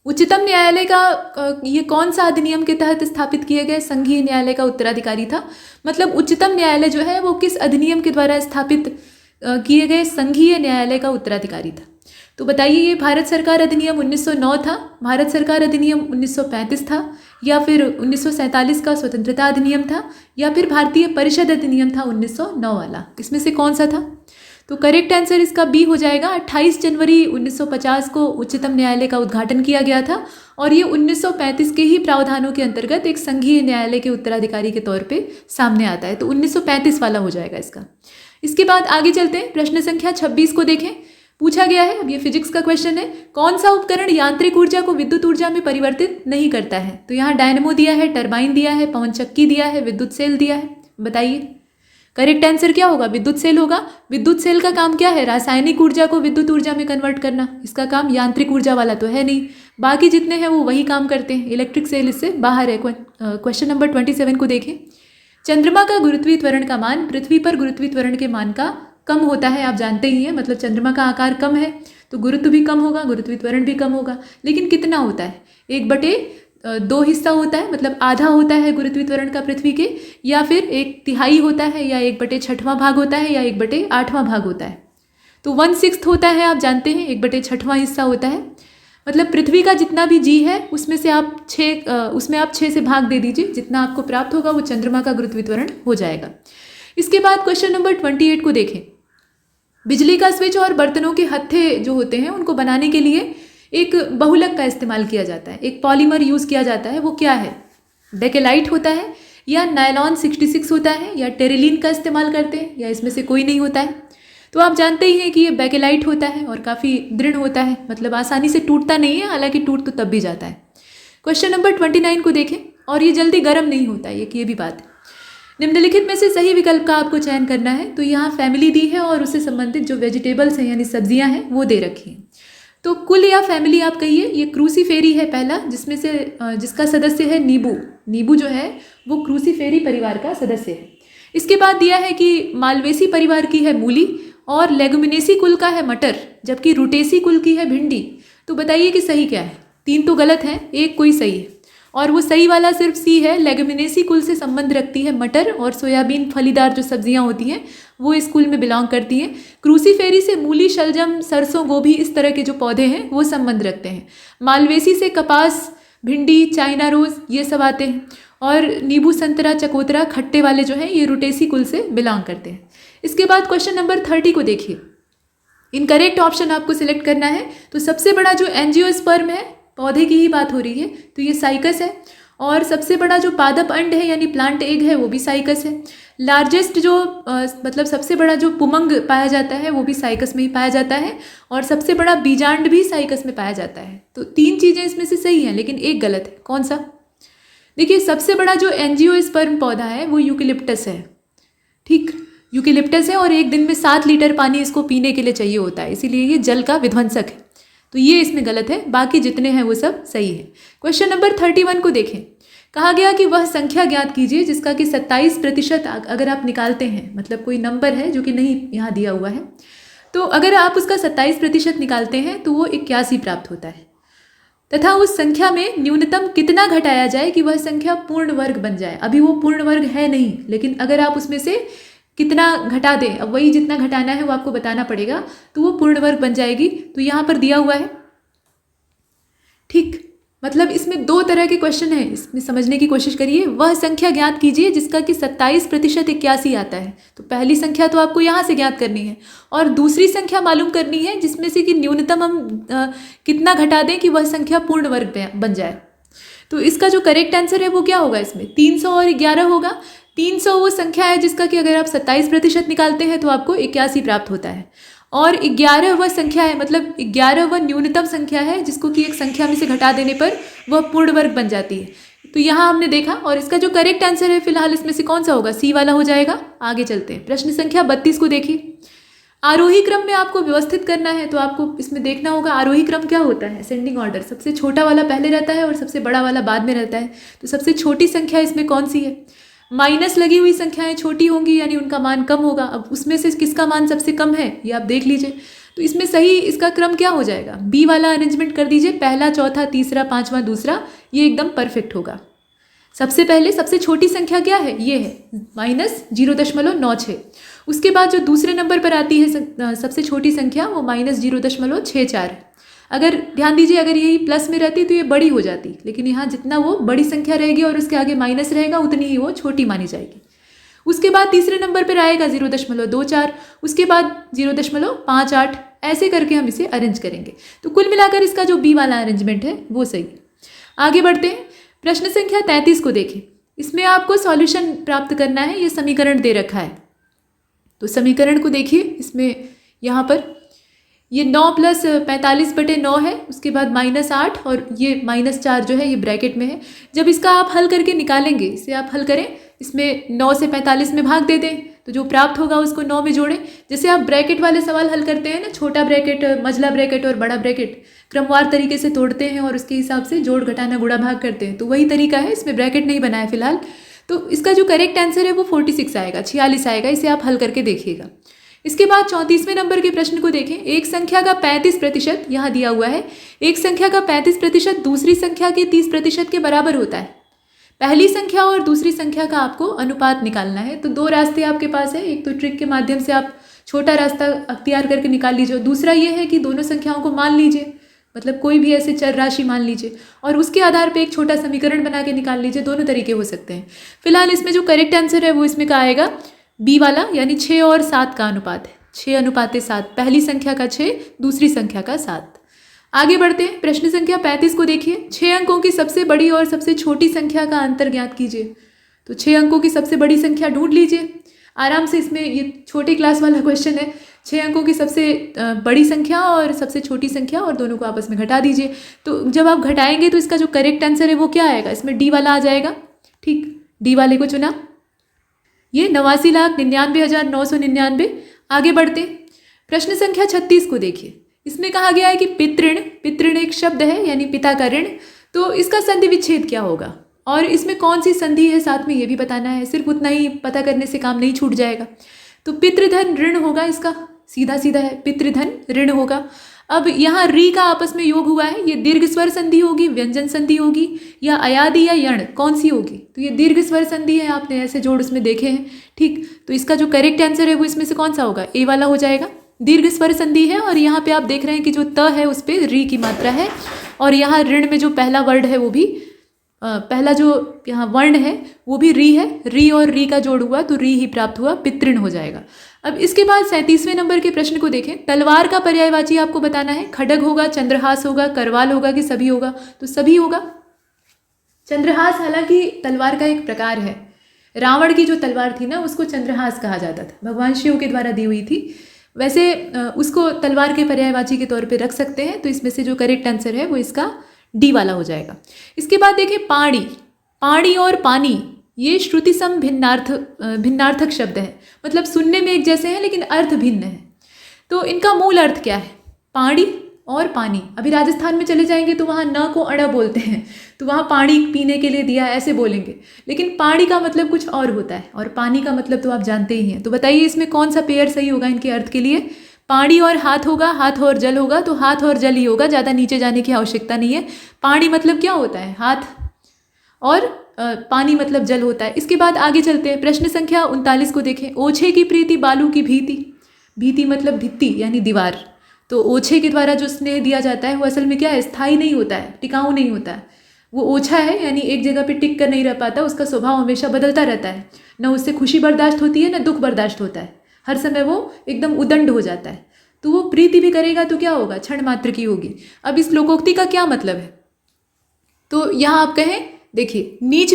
B: उच्चतम न्यायालय का ये कौन सा अधिनियम के तहत स्थापित किए गए संघीय न्यायालय का उत्तराधिकारी था? मतलब उच्चतम न्यायालय जो है वो किस अधिनियम के द्वारा स्थापित किए गए संघीय न्यायालय का उत्तराधिकारी था? तो बताइए, ये भारत सरकार अधिनियम 1909 था, भारत सरकार अधिनियम 1935 था, या फिर 1947 का स्वतंत्रता अधिनियम था, या फिर भारतीय परिषद अधिनियम था 1909 वाला? इसमें से कौन सा था? तो करेक्ट आंसर इसका बी हो जाएगा। 28 जनवरी 1950 को उच्चतम न्यायालय का उद्घाटन किया गया था और ये 1935 के ही प्रावधानों के अंतर्गत एक संघीय न्यायालय के उत्तराधिकारी के तौर पे सामने आता है। तो 1935 वाला हो जाएगा इसका। इसके बाद आगे चलते हैं। प्रश्न संख्या 26 को देखें। पूछा गया है, अब ये फिजिक्स का क्वेश्चन है, कौन सा उपकरण यांत्रिक ऊर्जा को विद्युत ऊर्जा में परिवर्तित नहीं करता है? तो यहाँ डायनेमो दिया है, टरबाइन दिया है, पवन चक्की दिया है, विद्युत सेल दिया है। बताइए करेक्ट आंसर क्या होगा? विद्युत सेल होगा। विद्युत सेल का काम क्या है? रासायनिक ऊर्जा को विद्युत ऊर्जा में कन्वर्ट करना। इसका काम यांत्रिक ऊर्जा वाला तो है नहीं, बाकी जितने हैं वो वही काम करते हैं। इलेक्ट्रिक सेल इससे बाहर है। क्वेश्चन नंबर 27 को देखें। चंद्रमा का गुरुत्वीय त्वरण का मान पृथ्वी पर गुरुत्वीय त्वरण के मान का कम होता है, आप जानते ही हैं, मतलब चंद्रमा का आकार कम है तो गुरुत्व भी कम होगा, गुरुत्वीय त्वरण भी कम होगा। लेकिन कितना होता है? 1/2 हिस्सा होता है, मतलब आधा होता है गुरुत्वीय त्वरण का पृथ्वी के, या फिर 1/3 होता है, या 1/6वां भाग होता है, या 1/8वां भाग होता है। तो 1/6 होता है, आप जानते हैं, 1/6वां हिस्सा होता है। मतलब पृथ्वी का जितना भी जी है उसमें आप 6 से भाग दे दीजिए, जितना आपको प्राप्त होगा वो चंद्रमा का गुरुत्वीय त्वरण हो जाएगा। इसके बाद क्वेश्चन नंबर 28 को देखें। बिजली का स्विच और बर्तनों के हत्थे जो होते हैं उनको बनाने के लिए एक बहुलक का इस्तेमाल किया जाता है, एक पॉलीमर यूज़ किया जाता है। वो क्या है? बेकेलाइट होता है, या नायलॉन 66 होता है, या टेरिलीन का इस्तेमाल करते हैं, या इसमें से कोई नहीं होता है। तो आप जानते ही हैं कि ये बेकेलाइट होता है और काफ़ी दृढ़ होता है, मतलब आसानी से टूटता नहीं है, हालांकि टूट तो तब भी जाता है। क्वेश्चन नंबर 29 को देखें। और ये जल्दी गर्म नहीं होता है, ये भी बात है। निम्नलिखित में से सही विकल्प का आपको चयन करना है। तो यहाँ फैमिली दी है और उससे संबंधित जो वेजिटेबल्स हैं यानी सब्जियाँ हैं वो दे रखी हैं। तो कुल या फैमिली आप कहिए। ये क्रूसीफेरी है पहला, जिसमें से जिसका सदस्य है नींबू। नींबू जो है वो क्रूसीफेरी परिवार का सदस्य है। इसके बाद दिया है कि मालवेसी परिवार की है मूली, और लेगुमिनेसी कुल का है मटर, जबकि रूटेसी कुल की है भिंडी। तो बताइए कि सही क्या है? 3 तो गलत है, एक कोई सही है, और वो सही वाला सिर्फ सी है। लेगुमिनेसी कुल से संबंध रखती है मटर और सोयाबीन, फलीदार जो सब्जियां होती हैं वो इस कुल में बिलोंग करती हैं। क्रूसीफेरी से मूली, शलजम, सरसों, गोभी, इस तरह के जो पौधे हैं वो संबंध रखते हैं। मालवेसी से कपास, भिंडी, चाइना रोज़ ये सब आते हैं, और नींबू, संतरा, चकोतरा, खट्टे वाले जो हैं ये रूटेसी कुल से बिलोंग करते हैं। इसके बाद क्वेश्चन नंबर 30 को देखिए। इनकरेक्ट ऑप्शन आपको सिलेक्ट करना है। तो सबसे बड़ा जो एंजियोस्पर्म है, पौधे की ही बात हो रही है, तो ये साइकस है। और सबसे बड़ा जो पादप अंड है यानी प्लांट एग है वो भी साइकस है। लार्जेस्ट जो मतलब सबसे बड़ा जो पुमंग पाया जाता है वो भी साइकस में ही पाया जाता है, और सबसे बड़ा बीजांड भी साइकस में पाया जाता है। तो 3 चीज़ें इसमें से सही हैं, लेकिन एक गलत है। कौन सा? देखिए, सबसे बड़ा जो एंजियोस्पर्म पौधा है वो यूकेलिप्टस है। ठीक, यूकेलिप्टस है, और एक दिन में 7 लीटर पानी इसको पीने के लिए चाहिए होता है, इसीलिए ये जल का विध्वंसक है। तो ये इसमें गलत है, बाकी जितने हैं वो सब सही है। क्वेश्चन नंबर 31 को देखें। कहा गया कि वह संख्या ज्ञात कीजिए जिसका कि 27% अगर आप निकालते हैं, मतलब कोई नंबर है जो कि नहीं यहाँ दिया हुआ है, तो अगर आप उसका 27% निकालते हैं तो वो 81 प्राप्त होता है, तथा उस संख्या में न्यूनतम कितना घटाया जाए कि वह संख्या पूर्ण वर्ग बन जाए। अभी वो पूर्ण वर्ग है नहीं, लेकिन अगर आप उसमें से कितना घटा दें, अब वही जितना घटाना है वो आपको बताना पड़ेगा, तो वो पूर्ण वर्ग बन जाएगी। तो यहाँ पर दिया हुआ है। ठीक, मतलब इसमें 2 तरह के क्वेश्चन हैं, इसमें समझने की कोशिश करिए। वह संख्या ज्ञात कीजिए जिसका कि 27% 81 आता है। तो पहली संख्या तो आपको यहाँ से ज्ञात करनी है, और दूसरी संख्या मालूम करनी है जिसमें से कि न्यूनतम हम कितना घटा दें कि वह संख्या पूर्ण वर्ग बन जाए। तो इसका जो करेक्ट आंसर है वो क्या होगा? इसमें 300 और 11 होगा। 300 वो संख्या है जिसका कि अगर आप 27% निकालते हैं तो आपको 81 प्राप्त होता है, और 11 वह संख्या है, मतलब 11 वह न्यूनतम संख्या है जिसको कि एक संख्या में से घटा देने पर वह पूर्ण वर्ग बन जाती है। तो यहाँ हमने देखा, और इसका जो करेक्ट आंसर है फिलहाल इसमें से कौन सा होगा? सी वाला हो जाएगा। आगे चलते हैं। प्रश्न संख्या 32 को देखिए। आरोही क्रम में आपको व्यवस्थित करना है, तो आपको इसमें देखना होगा आरोही क्रम क्या होता है। असेंडिंग ऑर्डर, सबसे छोटा वाला पहले रहता है और सबसे बड़ा वाला बाद में रहता है। तो सबसे छोटी संख्या इसमें कौन सी है? माइनस लगी हुई संख्याएं छोटी होंगी, यानी उनका मान कम होगा। अब उसमें से किसका मान सबसे कम है ये आप देख लीजिए। तो इसमें सही इसका क्रम क्या हो जाएगा? बी वाला अरेंजमेंट कर दीजिए, पहला, चौथा, तीसरा, पांचवा, दूसरा, ये एकदम परफेक्ट होगा। सबसे पहले सबसे छोटी संख्या क्या है? ये है -0.96। उसके बाद जो दूसरे नंबर पर आती है सबसे छोटी संख्या वो -0.64 है। अगर ध्यान दीजिए, अगर यही प्लस में रहती तो ये बड़ी हो जाती, लेकिन यहाँ जितना वो बड़ी संख्या रहेगी और उसके आगे माइनस रहेगा उतनी ही वो छोटी मानी जाएगी। उसके बाद तीसरे नंबर पर आएगा 0.24, उसके बाद 0.58, ऐसे करके हम इसे अरेंज करेंगे। तो कुल मिलाकर इसका जो बी वाला अरेंजमेंट है वो सही है। आगे बढ़ते हैं। प्रश्न संख्या 33 को देखें। इसमें आपको सॉल्यूशन प्राप्त करना है। ये समीकरण दे रखा है, तो समीकरण को देखिए। इसमें यहाँ पर ये 9 + 45/9 है, उसके बाद -8 और ये -4 जो है ये ब्रैकेट में है। जब इसका आप हल करके निकालेंगे, इसे आप हल करें, इसमें 9 से 45 में भाग दे दें, तो जो प्राप्त होगा उसको 9 में जोड़ें। जैसे आप ब्रैकेट वाले सवाल हल करते हैं ना, छोटा ब्रैकेट, मझला ब्रैकेट और बड़ा ब्रैकेट क्रमवार तरीके से तोड़ते हैं और उसके हिसाब से जोड़, घटाना, गुणा, भाग करते हैं, तो वही तरीका है। इसमें ब्रैकेट नहीं बनाया फिलहाल। तो इसका जो करेक्ट आंसर है वो 46 आएगा, 46 आएगा। इसे आप हल करके देखिएगा। इसके बाद 34वें नंबर के प्रश्न को देखें। एक संख्या का 35% यहाँ दिया हुआ है, एक संख्या का 35% दूसरी संख्या के 30% के बराबर होता है। पहली संख्या और दूसरी संख्या का आपको अनुपात निकालना है। तो दो रास्ते आपके पास है, एक तो ट्रिक के माध्यम से आप छोटा रास्ता अख्तियार करके निकाल लीजिए, दूसरा ये है कि दोनों संख्याओं को मान लीजिए, मतलब कोई भी ऐसे चर राशि मान लीजिए और उसके आधार पे एक छोटा समीकरण बना के निकाल लीजिए। दोनों तरीके हो सकते हैं। फिलहाल इसमें जो करेक्ट आंसर है वो इसमें का आएगा बी वाला, यानी 6 और 7 का अनुपात है। 6:7, पहली संख्या का 6, दूसरी संख्या का 7। आगे बढ़ते हैं, प्रश्न संख्या 35 को देखिए। 6 अंकों की सबसे बड़ी और सबसे छोटी संख्या का अंतर ज्ञात कीजिए। तो 6 अंकों की सबसे बड़ी संख्या ढूंढ लीजिए आराम से। इसमें ये छोटी क्लास वाला क्वेश्चन है। 6 अंकों की सबसे बड़ी संख्या और सबसे छोटी संख्या और दोनों को आपस में घटा दीजिए। तो जब आप घटाएंगे तो इसका जो करेक्ट आंसर है वो क्या आएगा, इसमें डी वाला आ जाएगा। ठीक, डी वाले को चुना। ये 89,99,999। आगे बढ़ते, प्रश्न संख्या 36 को देखिए। इसमें कहा गया है कि पितृण एक शब्द है, यानी पिता का ऋण। तो इसका संधि विच्छेद क्या होगा और इसमें कौन सी संधि है साथ में ये भी बताना है। सिर्फ उतना ही पता करने से काम नहीं छूट जाएगा। तो पितृधन ऋण होगा, इसका सीधा सीधा है, पितृधन ऋण होगा। अब यहाँ री का आपस में योग हुआ है, ये दीर्घ स्वर संधि होगी, व्यंजन संधि होगी, या अयादि या यण, कौन सी होगी। तो ये दीर्घ स्वर संधि है, आपने ऐसे जोड़ उसमें देखे हैं। ठीक, तो इसका जो करेक्ट आंसर है वो इसमें से कौन सा होगा, ए वाला हो जाएगा। दीर्घ स्वर संधि है और यहाँ पे आप देख रहे हैं कि जो त है उस पर री की मात्रा है और यहाँ ऋण में जो पहला वर्ड है वो भी पहला जो यहाँ वर्ण है वो भी री है। री और री का जोड़ हुआ तो री ही प्राप्त हुआ, पितृण हो जाएगा। अब इसके बाद 37वें नंबर के प्रश्न को देखें। तलवार का पर्यायवाची आपको बताना है। खड्ग होगा, चंद्रहास होगा, करवाल होगा कि सभी होगा। तो सभी होगा। चंद्रहास हालांकि तलवार का एक प्रकार है। रावण की जो तलवार थी ना उसको चंद्रहास कहा जाता था, भगवान शिव के द्वारा दी हुई थी। वैसे उसको तलवार के पर्यायवाची के तौर पे रख सकते हैं। तो इसमें से जो करेक्ट आंसर है वो इसका डी वाला हो जाएगा। इसके बाद देखिए पाणी, पाणी और पानी, ये श्रुति सम भिन्नार्थक शब्द है, मतलब सुनने में एक जैसे हैं लेकिन अर्थ भिन्न है। तो इनका मूल अर्थ क्या है, पाणी और पानी। अभी राजस्थान में चले जाएंगे तो वहाँ न को अड़ा बोलते हैं, तो वहाँ पानी पीने के लिए दिया ऐसे बोलेंगे, लेकिन पानी का मतलब कुछ और होता है और पानी का मतलब तो आप जानते ही हैं। तो बताइए इसमें कौन सा पेयर सही होगा इनके अर्थ के लिए। पानी और हाथ होगा, हाथ और जल होगा, तो हाथ और जल ही होगा, ज़्यादा नीचे जाने की आवश्यकता नहीं है। पानी मतलब क्या होता है, हाथ, और पानी मतलब जल होता है। इसके बाद आगे चलते हैं, प्रश्न संख्या 39 को देखें। ओछे की प्रीति बालू की भीति, भीति मतलब भित्ति यानी दीवार। तो ओछे के द्वारा जो स्नेह दिया जाता है वो असल में क्या है, स्थायी नहीं होता है, टिकाऊ नहीं होता है। वो ओछा है यानी एक जगह पे टिक कर नहीं रह पाता, उसका स्वभाव हमेशा बदलता रहता है। न उससे खुशी बर्दाश्त होती है न दुख बर्दाश्त होता है, हर समय वो एकदम उदंड हो जाता है। तो वो प्रीति भी करेगा तो क्या होगा, क्षण मात्र की होगी। अब इस लोकोक्ति का क्या मतलब है, तो यहाँ आप कहें, देखिए नीच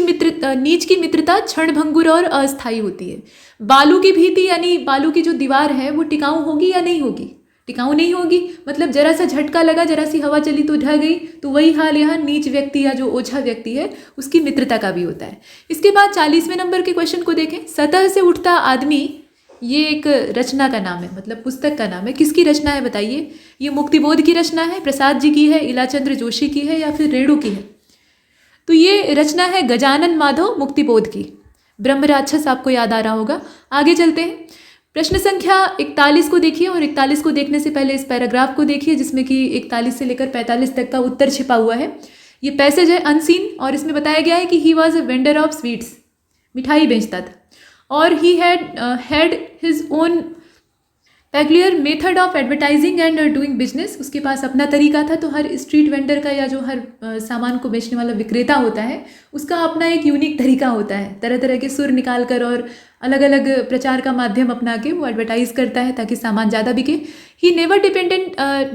B: की मित्रता क्षण भंगुर और अस्थायी होती है। बालू की भीति यानी बालू की जो दीवार है वो टिकाऊ होगी या नहीं होगी, टिकाऊ नहीं होगी, मतलब जरा सा झटका लगा, जरा सी हवा चली तो ढह गई। तो वही हाल यहाँ नीच व्यक्ति या जो ओछा व्यक्ति है उसकी मित्रता का भी होता है। इसके बाद 40वें नंबर के क्वेश्चन को देखें। सतह से उठता आदमी, ये एक रचना का नाम है, मतलब पुस्तक का नाम है। किसकी रचना है बताइए। ये मुक्तिबोध की रचना है, प्रसाद जी की है, इलाचंद्र जोशी की है, या फिर रेणु की है। तो ये रचना है गजानन माधव मुक्तिबोध की। ब्रह्म राक्षस आपको याद आ रहा होगा। आगे चलते हैं, प्रश्न संख्या 41 को देखिए, और 41 को देखने से पहले इस पैराग्राफ को देखिए जिसमें कि 41 से लेकर 45 तक का उत्तर छिपा हुआ है। ये पैसेज है अनसीन, और इसमें बताया गया है कि he was a vendor of sweets, मिठाई बेचता था, और he had his own peculiar method of advertising and doing business. उसके पास अपना तरीका था। तो हर स्ट्रीट वेंडर का या जो हर सामान को बेचने वाला विक्रेता होता है उसका अपना एक यूनिक तरीका होता है, तरह तरह के सुर निकाल कर और अलग अलग प्रचार का माध्यम अपना के वो एडवर्टाइज करता है ताकि सामान ज़्यादा बिके। He never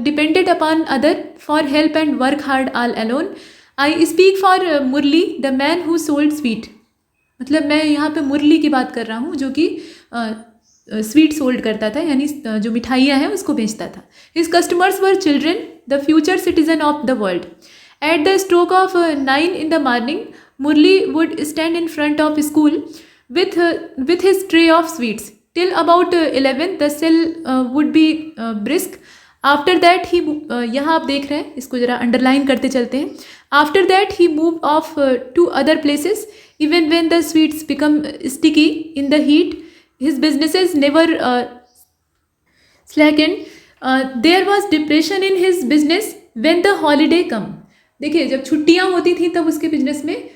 B: depended upon other for help and work hard all alone. I speak for Murali the man who sold sweet, मतलब मैं यहाँ पे मुरली की बात कर रहा हूँ जो कि स्वीट सोल्ड करता था, यानी जो मिठाइयाँ हैं उसको बेचता था। His customers were children the future citizen of the world. At the stroke of 9 in the morning, Murali would stand in front of school with his tray of sweets. Till about 11 the cell would be brisk. After that he यहाँ आप देख रहे हैं, इसको जरा underline करते चलते हैं। After that he moved off to other places. Even when the sweets become sticky in the heat, his businesses never second, there was depression in his business when the holiday come. देखिए, जब छुट्टियां होती थी तब उसके business में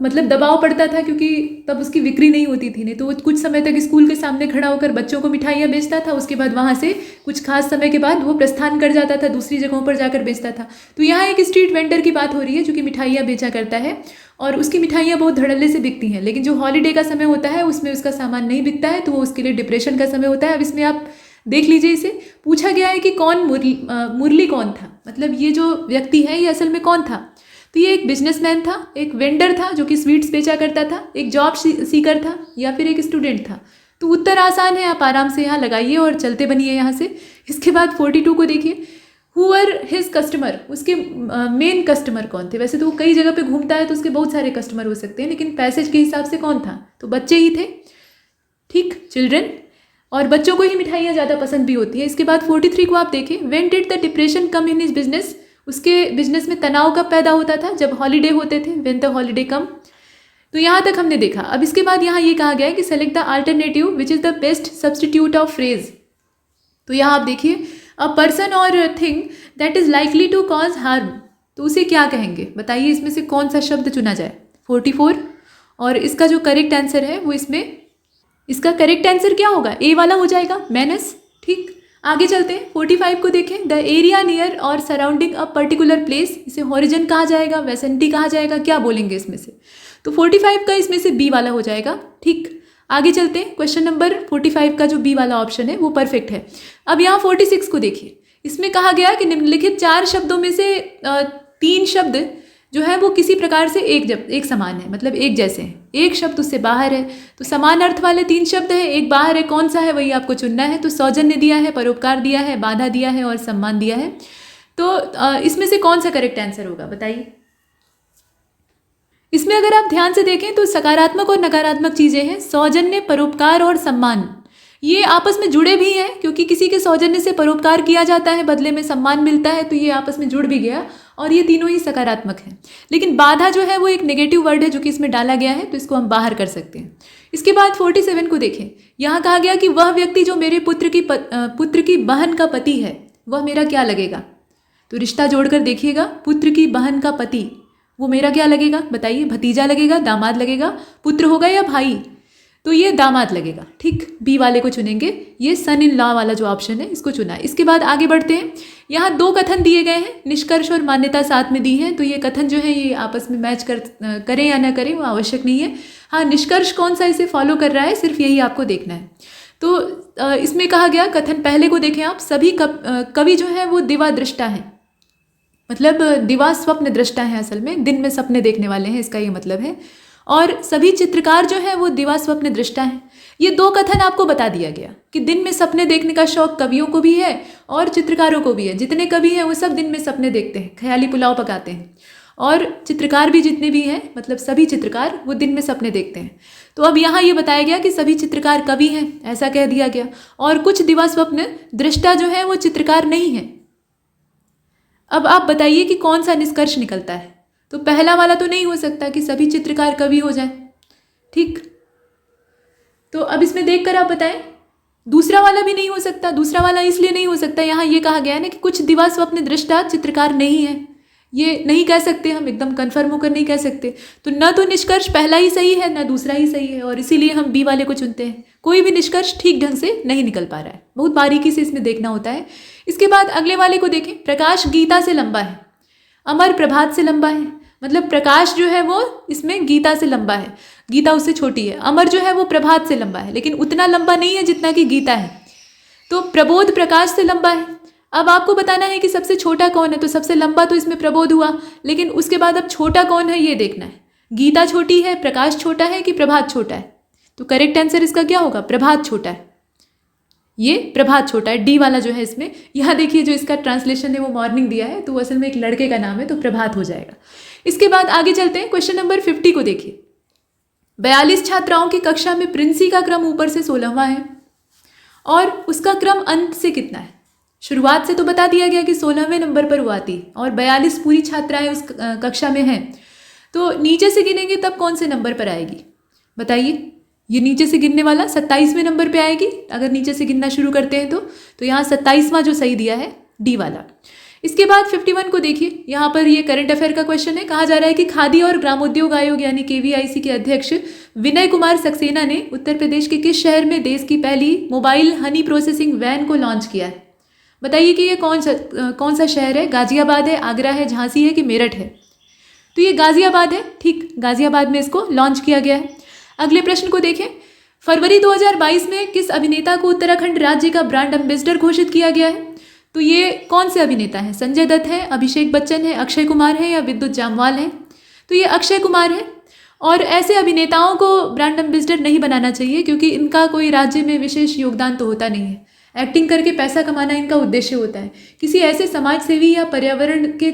B: मतलब दबाव पड़ता था, क्योंकि तब उसकी बिक्री नहीं होती थी। नहीं तो वो कुछ समय तक स्कूल के सामने खड़ा होकर बच्चों को मिठाइयाँ बेचता था, उसके बाद वहाँ से कुछ खास समय के बाद वो प्रस्थान कर जाता था, दूसरी जगहों पर जाकर बेचता था। तो यहाँ एक स्ट्रीट वेंडर की बात हो रही है जो कि मिठाइयाँ बेचा करता है और उसकी मिठाइयाँ बहुत धड़ल्ले से बिकती हैं, लेकिन जो हॉलीडे का समय होता है उसमें उसका सामान नहीं बिकता है, तो वो उसके लिए डिप्रेशन का समय होता है। अब इसमें आप देख लीजिए, इसे पूछा गया है कि कौन मुरली कौन था, मतलब ये जो व्यक्ति है ये असल में कौन था। तो ये एक बिजनेसमैन था, एक वेंडर था जो कि स्वीट्स बेचा करता था, एक जॉब सीकर था, या फिर एक स्टूडेंट था। तो उत्तर आसान है, आप आराम से यहाँ लगाइए और चलते बनिए यहाँ से। इसके बाद 42 को देखिए, हु आर हिज कस्टमर, उसके मेन कस्टमर कौन थे। वैसे तो वो कई जगह पे घूमता है तो उसके बहुत सारे कस्टमर हो सकते हैं, लेकिन पैसेज के हिसाब से कौन था, तो बच्चे ही थे, ठीक, चिल्ड्रन। और बच्चों को ही मिठाइयाँ ज़्यादा पसंद भी होती है। इसके बाद 43 को आप देखें, when did the depression come in his business, उसके बिजनेस में तनाव कब पैदा होता था, जब हॉलीडे होते थे, व्हेन द हॉलीडे कम। तो यहाँ तक हमने देखा। अब इसके बाद यहाँ ये कहा गया है कि select the alternative which is the best substitute of phrase. तो यहाँ आप देखिए, अ पर्सन और thing that is likely to cause harm, तो उसे क्या कहेंगे, बताइए इसमें से कौन सा शब्द चुना जाए। 44, और इसका जो करेक्ट आंसर है वो इसका करेक्ट आंसर क्या होगा, ए वाला हो जाएगा, मैनस, ठीक। आगे चलते हैं, 45 को देखें, द एरिया नियर और सराउंडिंग अ पर्टिकुलर प्लेस, इसे हॉरिजन कहा जाएगा, वेसेंटी कहा जाएगा, क्या बोलेंगे इसमें से। तो 45 का इसमें से बी वाला हो जाएगा, ठीक। आगे चलते हैं, क्वेश्चन नंबर 45 का जो बी वाला ऑप्शन है वो परफेक्ट है। अब यहाँ 46 को देखिए, इसमें कहा गया कि निम्नलिखित 4 शब्दों में से 3 शब्द जो है वो किसी प्रकार से एक समान है, मतलब एक जैसे हैं, एक शब्द उससे बाहर है। तो समान अर्थ वाले 3 शब्द हैं, एक बाहर है, कौन सा है वही आपको चुनना है। तो सौजन्य दिया है, परोपकार दिया है, बाधा दिया है और सम्मान दिया है। तो इसमें से कौन सा करेक्ट आंसर होगा, बताइए। इसमें अगर आप ध्यान से देखें तो सकारात्मक और नकारात्मक चीज़ें हैं, सौजन्य, परोपकार और सम्मान, ये आपस में जुड़े भी हैं, क्योंकि किसी के सौजन्य से परोपकार किया जाता है, बदले में सम्मान मिलता है, तो ये आपस में जुड़ भी गया और ये तीनों ही सकारात्मक हैं। लेकिन बाधा जो है वो एक नेगेटिव वर्ड है जो कि इसमें डाला गया है, तो इसको हम बाहर कर सकते हैं। इसके बाद 47 को देखें, यहाँ कहा गया कि वह व्यक्ति जो मेरे पुत्र की बहन का पति है, वह मेरा क्या लगेगा। तो रिश्ता जोड़कर देखिएगा, पुत्र की बहन का पति, वो मेरा क्या लगेगा, बताइए। भतीजा लगेगा, दामाद लगेगा, पुत्र होगा या भाई, तो ये दामाद लगेगा, ठीक। बी वाले को चुनेंगे, ये सन इन लॉ वाला जो ऑप्शन है इसको चुना है। इसके बाद आगे बढ़ते हैं, यहाँ 2 कथन दिए गए हैं, निष्कर्ष और मान्यता साथ में दी है। तो ये कथन जो है ये आपस में मैच करें या ना करें वो आवश्यक नहीं है। हाँ, निष्कर्ष कौन सा इसे फॉलो कर रहा है, सिर्फ यही आपको देखना है। तो इसमें कहा गया, कथन पहले को देखें आप, सभी कवि जो है वो दिवा दृष्टा है, मतलब दिवा स्वप्न दृष्टा है, असल में दिन में सपने देखने वाले हैं, इसका ये मतलब है। और सभी चित्रकार जो है वो दिवा स्वप्न दृष्टा है। ये 2 कथन आपको बता दिया गया कि दिन में सपने देखने का शौक कवियों को भी है और चित्रकारों को भी है। जितने कवि हैं वो सब दिन में सपने देखते हैं, ख्याली पुलाव पकाते हैं, और चित्रकार भी जितने भी हैं, मतलब सभी चित्रकार, वो दिन में सपने देखते हैं। तो अब यहाँ ये बताया गया कि सभी चित्रकार कवि हैं, ऐसा कह दिया गया, और कुछ दिवा स्वप्न दृष्टा जो है वो चित्रकार नहीं है। अब आप बताइए कि कौन सा निष्कर्ष निकलता है। तो पहला वाला तो नहीं हो सकता कि सभी चित्रकार कवि हो जाए, ठीक। तो अब इसमें देखकर आप बताएं। दूसरा वाला भी नहीं हो सकता, दूसरा वाला इसलिए नहीं हो सकता, यहाँ ये कहा गया है ना कि कुछ दिवा स्वप्न दृष्टा चित्रकार नहीं है, ये नहीं कह सकते हम, एकदम कन्फर्म होकर नहीं कह सकते। तो न तो निष्कर्ष पहला ही सही है न दूसरा ही सही है, और इसीलिए हम बी वाले को चुनते हैं। कोई भी निष्कर्ष ठीक ढंग से नहीं निकल पा रहा है, बहुत बारीकी से इसमें देखना होता है। इसके बाद अगले वाले को देखें, प्रकाश गीता से लंबा है, अमर प्रभात से लंबा है, मतलब प्रकाश जो है वो इसमें गीता से लंबा है, गीता उससे छोटी है। अमर जो है वो प्रभात से लंबा है, लेकिन उतना लंबा नहीं है जितना कि गीता है। तो प्रबोध प्रकाश से लंबा है। अब आपको बताना है कि सबसे छोटा कौन है, तो सबसे लंबा तो इसमें प्रबोध हुआ, लेकिन उसके बाद अब छोटा कौन है ये देखना है। गीता छोटी है, प्रकाश छोटा है कि प्रभात छोटा है। तो करेक्ट आंसर इसका क्या होगा, प्रभात छोटा है, ये प्रभात छोटा है। डी वाला जो है इसमें, यहाँ देखिए जो इसका ट्रांसलेशन है वो मॉर्निंग दिया है, तो वो असल में एक लड़के का नाम है, तो प्रभात हो जाएगा। इसके बाद आगे चलते हैं, क्वेश्चन नंबर 50 को देखिए। 42 छात्राओं की कक्षा में प्रिंसी का क्रम ऊपर से 16वां है और उसका क्रम अंत से कितना है। शुरुआत से तो बता दिया गया कि 16वें नंबर पर वो आती है और 42 पूरी छात्राएं उस कक्षा में हैं, तो नीचे से गिनेंगे तब कौन से नंबर पर आएगी, बताइए। ये नीचे से गिनने वाला 27वें नंबर पे आएगी अगर नीचे से गिनना शुरू करते हैं तो यहाँ 27वां जो सही दिया है डी वाला। इसके बाद 51 को देखिए, यहाँ पर ये करंट अफेयर का क्वेश्चन है। कहा जा रहा है कि खादी और ग्रामोद्योग आयोग यानी KVIC के अध्यक्ष विनय कुमार सक्सेना ने उत्तर प्रदेश के किस शहर में देश की पहली मोबाइल हनी प्रोसेसिंग वैन को लॉन्च किया है? बताइए कि ये कौन सा शहर है? गाजियाबाद है, आगरा है, झांसी है कि मेरठ है? तो ये गाजियाबाद है। ठीक, गाजियाबाद में इसको लॉन्च किया गया है। अगले प्रश्न को देखें, फरवरी 2022 में किस अभिनेता को उत्तराखंड राज्य का ब्रांड एम्बेसडर घोषित किया गया है? तो ये कौन से अभिनेता हैं? संजय दत्त है, अभिषेक बच्चन है, अक्षय कुमार है या विद्युत जामवाल है? तो ये अक्षय कुमार है। और ऐसे अभिनेताओं को ब्रांड एम्बेसडर नहीं बनाना चाहिए क्योंकि इनका कोई राज्य में विशेष योगदान तो होता नहीं है। एक्टिंग करके पैसा कमाना इनका उद्देश्य होता है। किसी ऐसे समाज सेवी या पर्यावरण के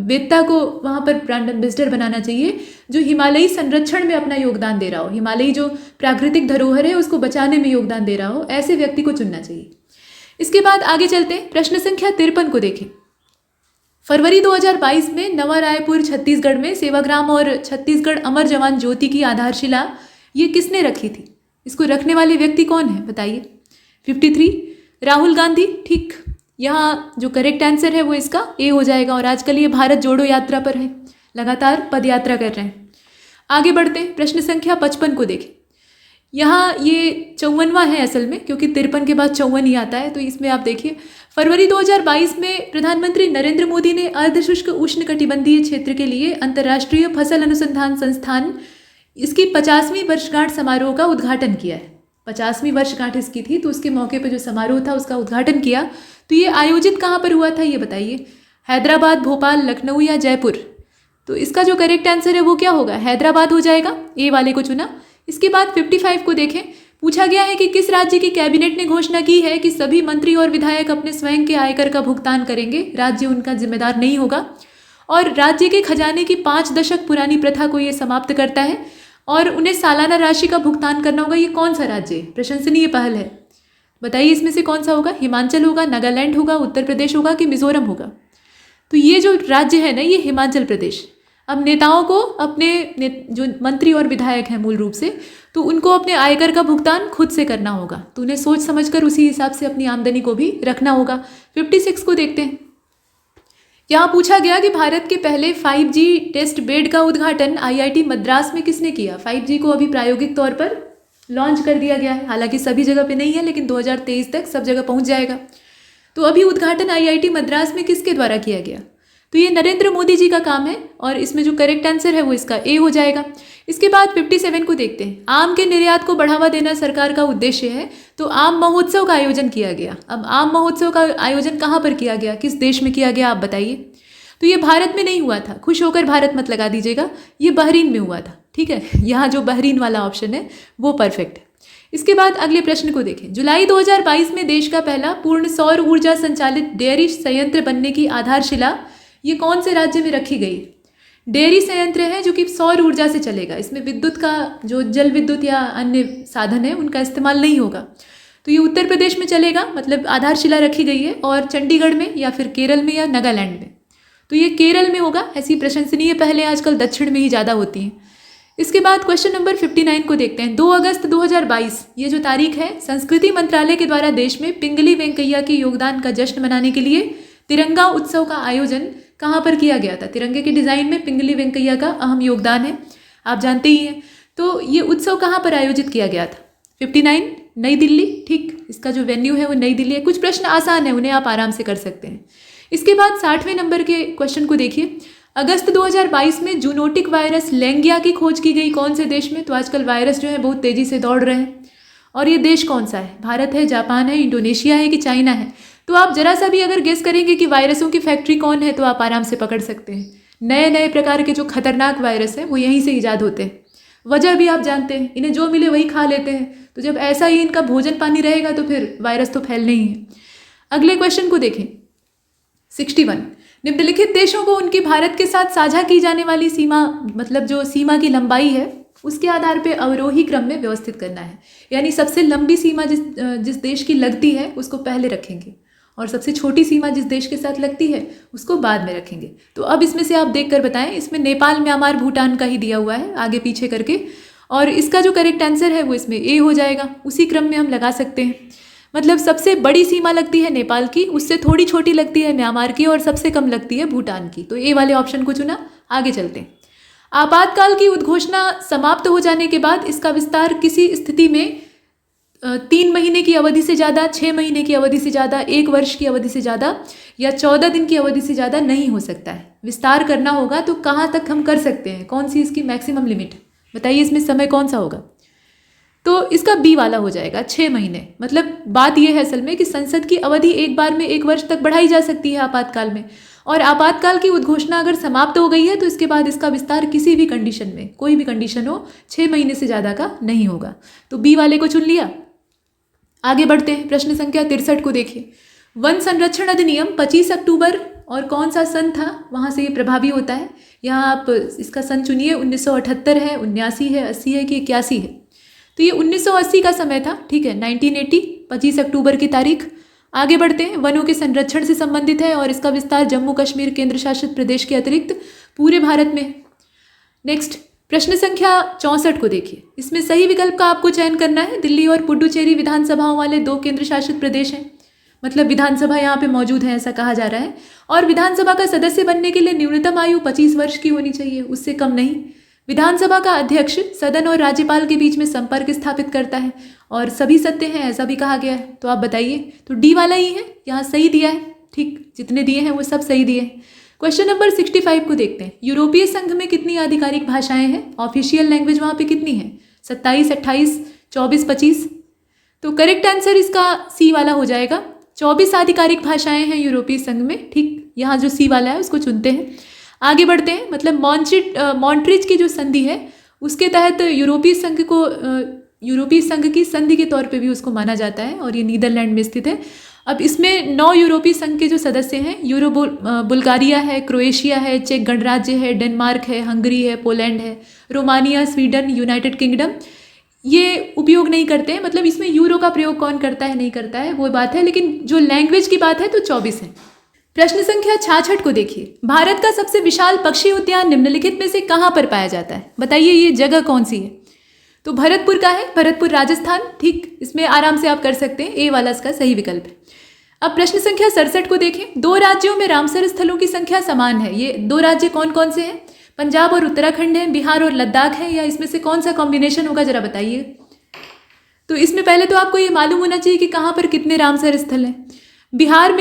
B: वेत्ता को वहाँ पर ब्रांड एम्बेसडर बनाना चाहिए जो हिमालयी संरक्षण में अपना योगदान दे रहा हो, हिमालयी जो प्राकृतिक धरोहर है उसको बचाने में योगदान दे रहा हो, ऐसे व्यक्ति को चुनना चाहिए। इसके बाद आगे चलते हैं, प्रश्न संख्या 53 को देखें। फरवरी 2022 में नवा रायपुर छत्तीसगढ़ में सेवाग्राम और छत्तीसगढ़ अमर जवान ज्योति की आधारशिला ये किसने रखी थी? इसको रखने वाले व्यक्ति कौन है बताइए? 53 राहुल गांधी। ठीक, यहाँ जो करेक्ट आंसर है वो इसका ए हो जाएगा। और आजकल ये भारत जोड़ो यात्रा पर है, लगातार पद यात्रा कर रहे हैं। आगे बढ़ते हैं, प्रश्न संख्या 55 को देखें। यहाँ ये 54वां है असल में, क्योंकि 53 के बाद 54 ही आता है। तो इसमें आप देखिए, फरवरी 2022 में प्रधानमंत्री नरेंद्र मोदी ने अर्धशुष्क उष्णकटिबंधीय क्षेत्र के लिए अंतर्राष्ट्रीय फसल अनुसंधान संस्थान इसकी 50वीं वर्षगांठ समारोह का उद्घाटन किया है। 50वीं वर्षगांठ इसकी थी, तो उसके मौके पर जो समारोह था उसका उद्घाटन किया। तो ये आयोजित कहाँ पर हुआ था ये बताइए? हैदराबाद, भोपाल, लखनऊ या जयपुर? तो इसका जो करेक्ट आंसर है वो क्या होगा? हैदराबाद हो जाएगा, ए वाले को चुना। इसके बाद 55 को देखें, पूछा गया है कि किस राज्य की कैबिनेट ने घोषणा की है कि सभी मंत्री और विधायक अपने स्वयं के आयकर का भुगतान करेंगे, राज्य उनका जिम्मेदार नहीं होगा। और राज्य के खजाने की 5 दशक पुरानी प्रथा को ये समाप्त करता है और उन्हें सालाना राशि का भुगतान करना होगा। ये कौन सा राज्य है? प्रशंसनीय पहल है, बताइए इसमें से कौन सा होगा? हिमाचल होगा, नागालैंड होगा, उत्तर प्रदेश होगा कि मिजोरम होगा? तो ये जो राज्य है ना, ये हिमाचल प्रदेश। अब नेताओं को जो मंत्री और विधायक हैं मूल रूप से, तो उनको अपने आयकर का भुगतान खुद से करना होगा। तो उन्हें सोच समझकर उसी हिसाब से अपनी आमदनी को भी रखना होगा। 56 को देखते हैं। यहाँ पूछा गया कि भारत के पहले 5G टेस्ट बेड का उद्घाटन IIT मद्रास में किसने किया? 5G को अभी प्रायोगिक तौर पर लॉन्च कर दिया गया है, हालांकि सभी जगह पे नहीं है, लेकिन 2023 तक सब जगह पहुंच जाएगा। तो अभी उद्घाटन IIT मद्रास में किसके द्वारा किया गया? तो ये नरेंद्र मोदी जी का काम है और इसमें जो करेक्ट आंसर है वो इसका ए हो जाएगा। इसके बाद 57 को देखते हैं। आम के निर्यात को बढ़ावा देना सरकार का उद्देश्य है, तो आम महोत्सव का आयोजन किया गया। अब आम महोत्सव का आयोजन कहाँ पर किया गया, किस देश में किया गया, आप बताइए? तो ये भारत में नहीं हुआ था, खुश होकर भारत मत लगा दीजिएगा, ये बहरीन में हुआ था। ठीक है, यहाँ जो बहरीन वाला ऑप्शन है वो परफेक्ट है। इसके बाद अगले प्रश्न को देखें। जुलाई 2022 में देश का पहला पूर्ण सौर ऊर्जा संचालित डेयरी संयंत्र बनने की आधारशिला ये कौन से राज्य में रखी गई? डेयरी संयंत्र है जो कि सौर ऊर्जा से चलेगा। इसमें विद्युत का जो जल विद्युत या अन्य साधन है उनका इस्तेमाल नहीं होगा। तो ये उत्तर प्रदेश में चलेगा, मतलब आधारशिला रखी गई है, और चंडीगढ़ में या फिर केरल में या नागालैंड में। तो ये केरल में होगा। ऐसी प्रशंसनीय पहलें आजकल दक्षिण में ही ज़्यादा होती हैं। इसके बाद क्वेश्चन नंबर 59 को देखते हैं। 2 अगस्त 2022 ये जो तारीख है, संस्कृति मंत्रालय के द्वारा देश में पिंगली वेंकैया के योगदान का जश्न मनाने के लिए तिरंगा उत्सव का आयोजन कहाँ पर किया गया था? तिरंगे के डिज़ाइन में पिंगली वेंकैया का अहम योगदान है, आप जानते ही हैं। तो ये उत्सव कहाँ पर आयोजित किया गया था? 59 नई दिल्ली। ठीक, इसका जो वेन्यू है वो नई दिल्ली है। कुछ प्रश्न आसान है, उन्हें आप आराम से कर सकते हैं। इसके बाद 60वें नंबर के क्वेश्चन को देखिए। अगस्त 2022 में जूनोटिक वायरस लेंगिया की खोज की गई कौन से देश में? तो आजकल वायरस जो है बहुत तेज़ी से दौड़ रहे हैं, और ये देश कौन सा है? भारत है, जापान है, इंडोनेशिया है कि चाइना है? तो आप जरा सा भी अगर गेस करेंगे कि वायरसों की फैक्ट्री कौन है तो आप आराम से पकड़ सकते हैं। नए नए प्रकार के जो खतरनाक वायरस हैं वो यहीं से ईजाद होते हैं। वजह भी आप जानते हैं, इन्हें जो मिले वही खा लेते हैं। तो जब ऐसा ही इनका भोजन पानी रहेगा तो फिर वायरस तो फैलने ही है। अगले क्वेश्चन को देखें। 61 निम्नलिखित देशों को उनकी भारत के साथ साझा की जाने वाली सीमा, मतलब जो सीमा की लंबाई है उसके आधार पे अवरोही क्रम में व्यवस्थित करना है। यानी सबसे लंबी सीमा जिस देश की लगती है उसको पहले रखेंगे, और सबसे छोटी सीमा जिस देश के साथ लगती है उसको बाद में रखेंगे। तो अब इसमें से आप देखकर बताएं। इसमें नेपाल, म्यांमार, भूटान का ही दिया हुआ है आगे पीछे करके, और इसका जो करेक्ट आंसर है वो इसमें ए हो जाएगा। उसी क्रम में हम लगा सकते हैं। मतलब सबसे बड़ी सीमा लगती है नेपाल की, उससे थोड़ी छोटी लगती है म्यांमार की और सबसे कम लगती है भूटान की। तो ए वाले ऑप्शन को चुना। आगे चलते हैं। आपातकाल की उद्घोषणा समाप्त हो जाने के बाद इसका विस्तार किसी स्थिति में 3 महीने की अवधि से ज़्यादा, 6 महीने की अवधि से ज़्यादा, 1 वर्ष की अवधि से ज़्यादा या 14 दिन की अवधि से ज़्यादा नहीं हो सकता है। विस्तार करना होगा तो कहाँ तक हम कर सकते हैं, कौन सी इसकी मैक्सिमम लिमिट है, बताइए इसमें समय कौन सा होगा। तो इसका बी वाला हो जाएगा, 6 महीने। मतलब बात यह है असल में कि संसद की अवधि एक बार में 1 वर्ष तक बढ़ाई जा सकती है आपातकाल में, और आपातकाल की उद्घोषणा अगर समाप्त हो गई है तो इसके बाद इसका विस्तार किसी भी कंडीशन में, कोई भी कंडीशन हो, 6 महीने से ज़्यादा का नहीं होगा। तो बी वाले को चुन लिया। आगे बढ़ते हैं। प्रश्न संख्या 63 को देखिए। वन संरक्षण अधिनियम 25 अक्टूबर और कौन सा सन था वहाँ से ये प्रभावी होता है। यहाँ आप इसका सन चुनिए। 1978 है, 79 है, 80 है कि 81 है। तो ये 1980 का समय था, ठीक है, 1980, 25 अक्टूबर की तारीख। आगे बढ़ते हैं। वनों के संरक्षण से संबंधित है और इसका विस्तार जम्मू कश्मीर केंद्र शासित प्रदेश के अतिरिक्त पूरे भारत में है। नेक्स्ट, प्रश्न संख्या 64 को देखिए। इसमें सही विकल्प का आपको चयन करना है। दिल्ली और पुडुचेरी विधानसभाओं वाले 2 केंद्र शासित प्रदेश हैं, मतलब विधानसभा यहाँ पे मौजूद है ऐसा कहा जा रहा है। और विधानसभा का सदस्य बनने के लिए न्यूनतम आयु 25 वर्ष की होनी चाहिए, उससे कम नहीं। विधानसभा का अध्यक्ष सदन और राज्यपाल के बीच में संपर्क स्थापित करता है और सभी सत्य हैं ऐसा भी कहा गया है। तो आप बताइए। तो डी वाला ही है, यहाँ सही दिया है, ठीक, जितने दिए हैं वो सब सही दिए हैं। क्वेश्चन नंबर 65 को देखते हैं। यूरोपीय संघ में कितनी आधिकारिक भाषाएं हैं? ऑफिशियल लैंग्वेज वहाँ पे कितनी है? 27, 28, 24, 25। तो करेक्ट आंसर इसका सी वाला हो जाएगा। 24 आधिकारिक भाषाएं हैं यूरोपीय संघ में, ठीक। यहाँ जो सी वाला है उसको चुनते हैं। आगे बढ़ते हैं। मतलब मॉन्ट्रिज की जो संधि है उसके तहत यूरोपीय संघ की संधि के तौर पे भी उसको माना जाता है और ये नीदरलैंड में स्थित है। अब इसमें 9 यूरोपीय संघ के जो सदस्य हैं, बुल्गारिया है, क्रोएशिया है, चेक गणराज्य है, डेनमार्क है, हंगरी है, पोलैंड है, रोमानिया, स्वीडन, यूनाइटेड किंगडम, ये उपयोग नहीं करते हैं। मतलब इसमें यूरो का प्रयोग कौन करता है नहीं करता है वो बात है, लेकिन जो लैंग्वेज की बात है तो 24 है। प्रश्न संख्या 66 को देखिए। भारत का सबसे विशाल पक्षी उद्यान निम्नलिखित में से कहाँ पर पाया जाता है? बताइए ये जगह कौन सी है? तो भरतपुर का है, भरतपुर राजस्थान, ठीक। इसमें आराम से आप कर सकते हैं, ए वाला इसका सही विकल्प है। अब प्रश्न संख्या 67 को देखें। 2 राज्यों में रामसर स्थलों की संख्या समान है। ये 2 राज्य कौन कौन से हैं? पंजाब और उत्तराखंड है, बिहार और लद्दाख है, या इसमें से कौन सा कॉम्बिनेशन होगा जरा बताइए। तो इसमें पहले तो आपको ये मालूम होना चाहिए कि कहाँ पर कितने रामसर स्थल हैं। बिहार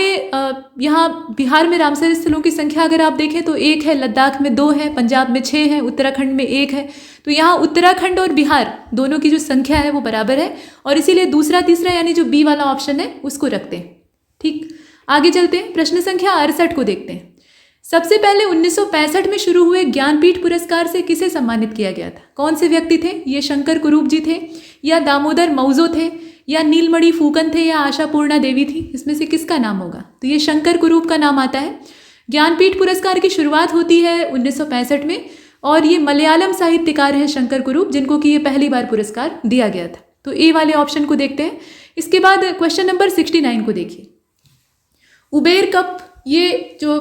B: में रामसर स्थलों की संख्या अगर आप देखें तो 1 है, लद्दाख में 2 है, पंजाब में 6 है, उत्तराखंड में 1 है। तो यहाँ उत्तराखंड और बिहार दोनों की जो संख्या है वो बराबर है और इसीलिए दूसरा तीसरा यानी जो बी वाला ऑप्शन है उसको रखते हैं, ठीक। आगे चलते हैं। प्रश्न संख्या 68 को देखते हैं। सबसे पहले 1965 में शुरू हुए ज्ञानपीठ पुरस्कार से किसे सम्मानित किया गया था? कौन से व्यक्ति थे? ये शंकर कुरूप जी थे, या दामोदर मौजो थे, या नीलमणि फूकन थे, या आशापूर्णा देवी थी? इसमें से किसका नाम होगा? तो ये शंकर कुरूप का नाम आता है। ज्ञानपीठ पुरस्कार की शुरुआत होती है 1965 में और ये मलयालम साहित्यकार है शंकर कुरूप, जिनको कि ये पहली बार पुरस्कार दिया गया था। तो ए वाले ऑप्शन को देखते हैं। इसके बाद क्वेश्चन नंबर 69 को देखिए। उबेर कप, ये जो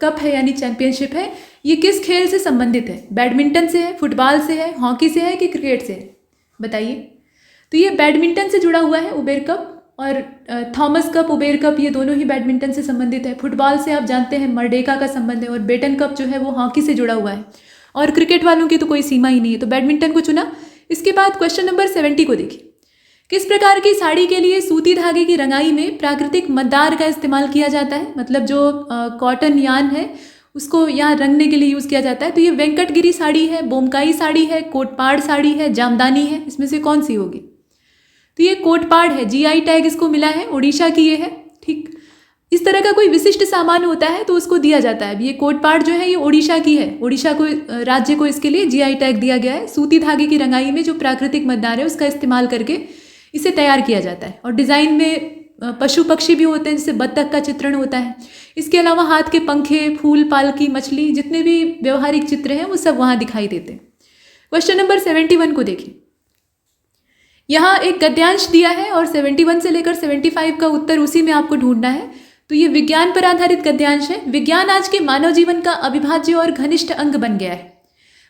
B: कप है यानी चैंपियनशिप है, ये किस खेल से संबंधित है? बैडमिंटन से है, फुटबॉल से है, हॉकी से है कि क्रिकेट से है? बताइए। तो ये बैडमिंटन से जुड़ा हुआ है उबेर कप, और थॉमस कप, उबेर कप, ये दोनों ही बैडमिंटन से संबंधित है। फुटबॉल से आप जानते हैं मर्डेका का संबंध है, और बेटन कप जो है वो हॉकी से जुड़ा हुआ है, और क्रिकेट वालों की तो कोई सीमा ही नहीं है, तो बैडमिंटन को चुना। इसके बाद क्वेश्चन नंबर 70 को देखिए। किस प्रकार की साड़ी के लिए सूती धागे की रंगाई में प्राकृतिक मद्दार का इस्तेमाल किया जाता है? मतलब जो कॉटन यान है उसको यहाँ रंगने के लिए यूज़ किया जाता है। तो ये वेंकटगिरी साड़ी है, बोमकाई साड़ी है, कोटपाड़ साड़ी है, जामदानी है, इसमें से कौन सी होगी? तो ये कोटपाड़ है, जीआई टैग इसको मिला है, उड़ीसा की ये है, ठीक। इस तरह का कोई विशिष्ट सामान होता है तो उसको दिया जाता है। ये कोटपाड़ जो है ये उड़ीसा की है, उड़ीसा को राज्य को इसके लिए जीआई टैग दिया गया है। सूती धागे की रंगाई में जो प्राकृतिक मद्दार है उसका इस्तेमाल करके इसे तैयार किया जाता है, और डिज़ाइन में पशु पक्षी भी होते हैं, जैसे बत्तख का चित्रण होता है। इसके अलावा हाथ के पंखे, फूल, पालकी, मछली, जितने भी व्यवहारिक चित्र हैं वो सब वहाँ दिखाई देते हैं। क्वेश्चन नंबर 71 को देखिए। यहाँ एक गद्यांश दिया है और 71 से लेकर 75 का उत्तर उसी में आपको ढूंढना है। तो ये विज्ञान पर आधारित गद्यांश है। विज्ञान आज के मानव जीवन का अविभाज्य और घनिष्ठ अंग बन गया है।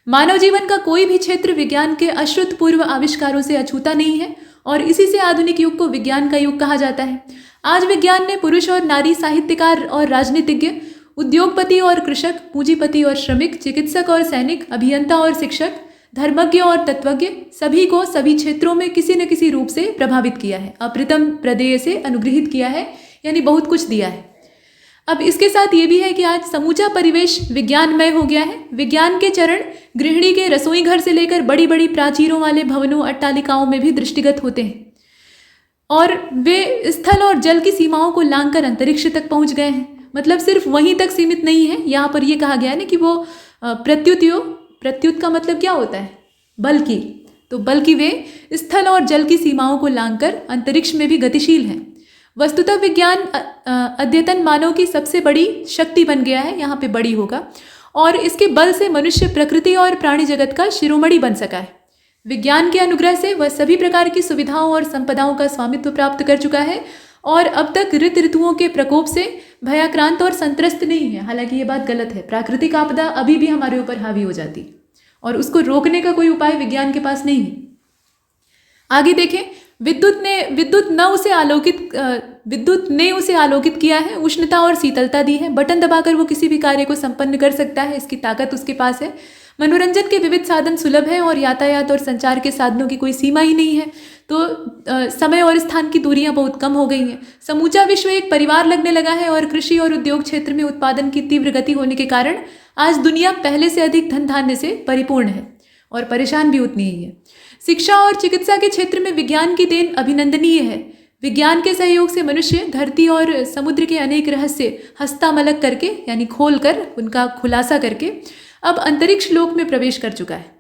B: मानव जीवन का कोई भी क्षेत्र विज्ञान के अश्रुतपूर्व आविष्कारों से अछूता नहीं है और इसी से आधुनिक युग को विज्ञान का युग कहा जाता है। आज विज्ञान ने पुरुष और नारी, साहित्यकार और राजनीतिज्ञ, उद्योगपति और कृषक, पूंजीपति और श्रमिक, चिकित्सक और सैनिक, अभियंता और शिक्षक, धर्मज्ञ और तत्वज्ञ, सभी को सभी क्षेत्रों में किसी न किसी रूप से प्रभावित किया है, अप्रतिम प्रदेय से अनुग्रहित किया है, यानी बहुत कुछ दिया है। अब इसके साथ ये भी है कि आज समूचा परिवेश विज्ञानमय हो गया है। विज्ञान के चरण गृहिणी के रसोई घर से लेकर बड़ी बड़ी प्राचीरों वाले भवनों, अट्टालिकाओं में भी दृष्टिगत होते हैं और वे स्थल और जल की सीमाओं को लांघकर अंतरिक्ष तक पहुंच गए हैं। मतलब सिर्फ वहीं तक सीमित नहीं है। यहाँ पर ये कहा गया है ना कि वो प्रत्युत का मतलब क्या होता है? बल्कि, तो बल्कि वे स्थल और जल की सीमाओं को लांघकर अंतरिक्ष में भी गतिशील हैं। वस्तुतः विज्ञान अद्यतन मानव की सबसे बड़ी शक्ति बन गया है, यहाँ पे बड़ी होगा, और इसके बल से मनुष्य प्रकृति और प्राणी जगत का शिरोमणि बन सका है। विज्ञान के अनुग्रह से वह सभी प्रकार की सुविधाओं और संपदाओं का स्वामित्व प्राप्त कर चुका है और अब तक ऋतुओं के प्रकोप से भयाक्रांत और संत्रस्त नहीं है। हालांकि ये बात गलत है, प्राकृतिक आपदा अभी भी हमारे ऊपर हावी हो जाती और उसको रोकने का कोई उपाय विज्ञान के पास नहीं है। आगे देखें, विद्युत ने उसे आलोकित किया है, उष्णता और शीतलता दी है, बटन दबाकर वो किसी भी कार्य को संपन्न कर सकता है, इसकी ताकत उसके पास है। मनोरंजन के विविध साधन सुलभ हैं और यातायात और संचार के साधनों की कोई सीमा ही नहीं है, तो समय और स्थान की दूरियां बहुत कम हो गई हैं। समूचा विश्व एक परिवार लगने लगा है और कृषि और उद्योग क्षेत्र में उत्पादन की तीव्र गति होने के कारण आज दुनिया पहले से अधिक धन धान्य से परिपूर्ण है और परेशान भी उतनी ही है। शिक्षा और चिकित्सा के क्षेत्र में विज्ञान की देन अभिनंदनीय है। विज्ञान के सहयोग से मनुष्य धरती और समुद्र के अनेक रहस्य हस्तामलक करके, यानी खोल कर, उनका खुलासा करके अब अंतरिक्ष लोक में प्रवेश कर चुका है।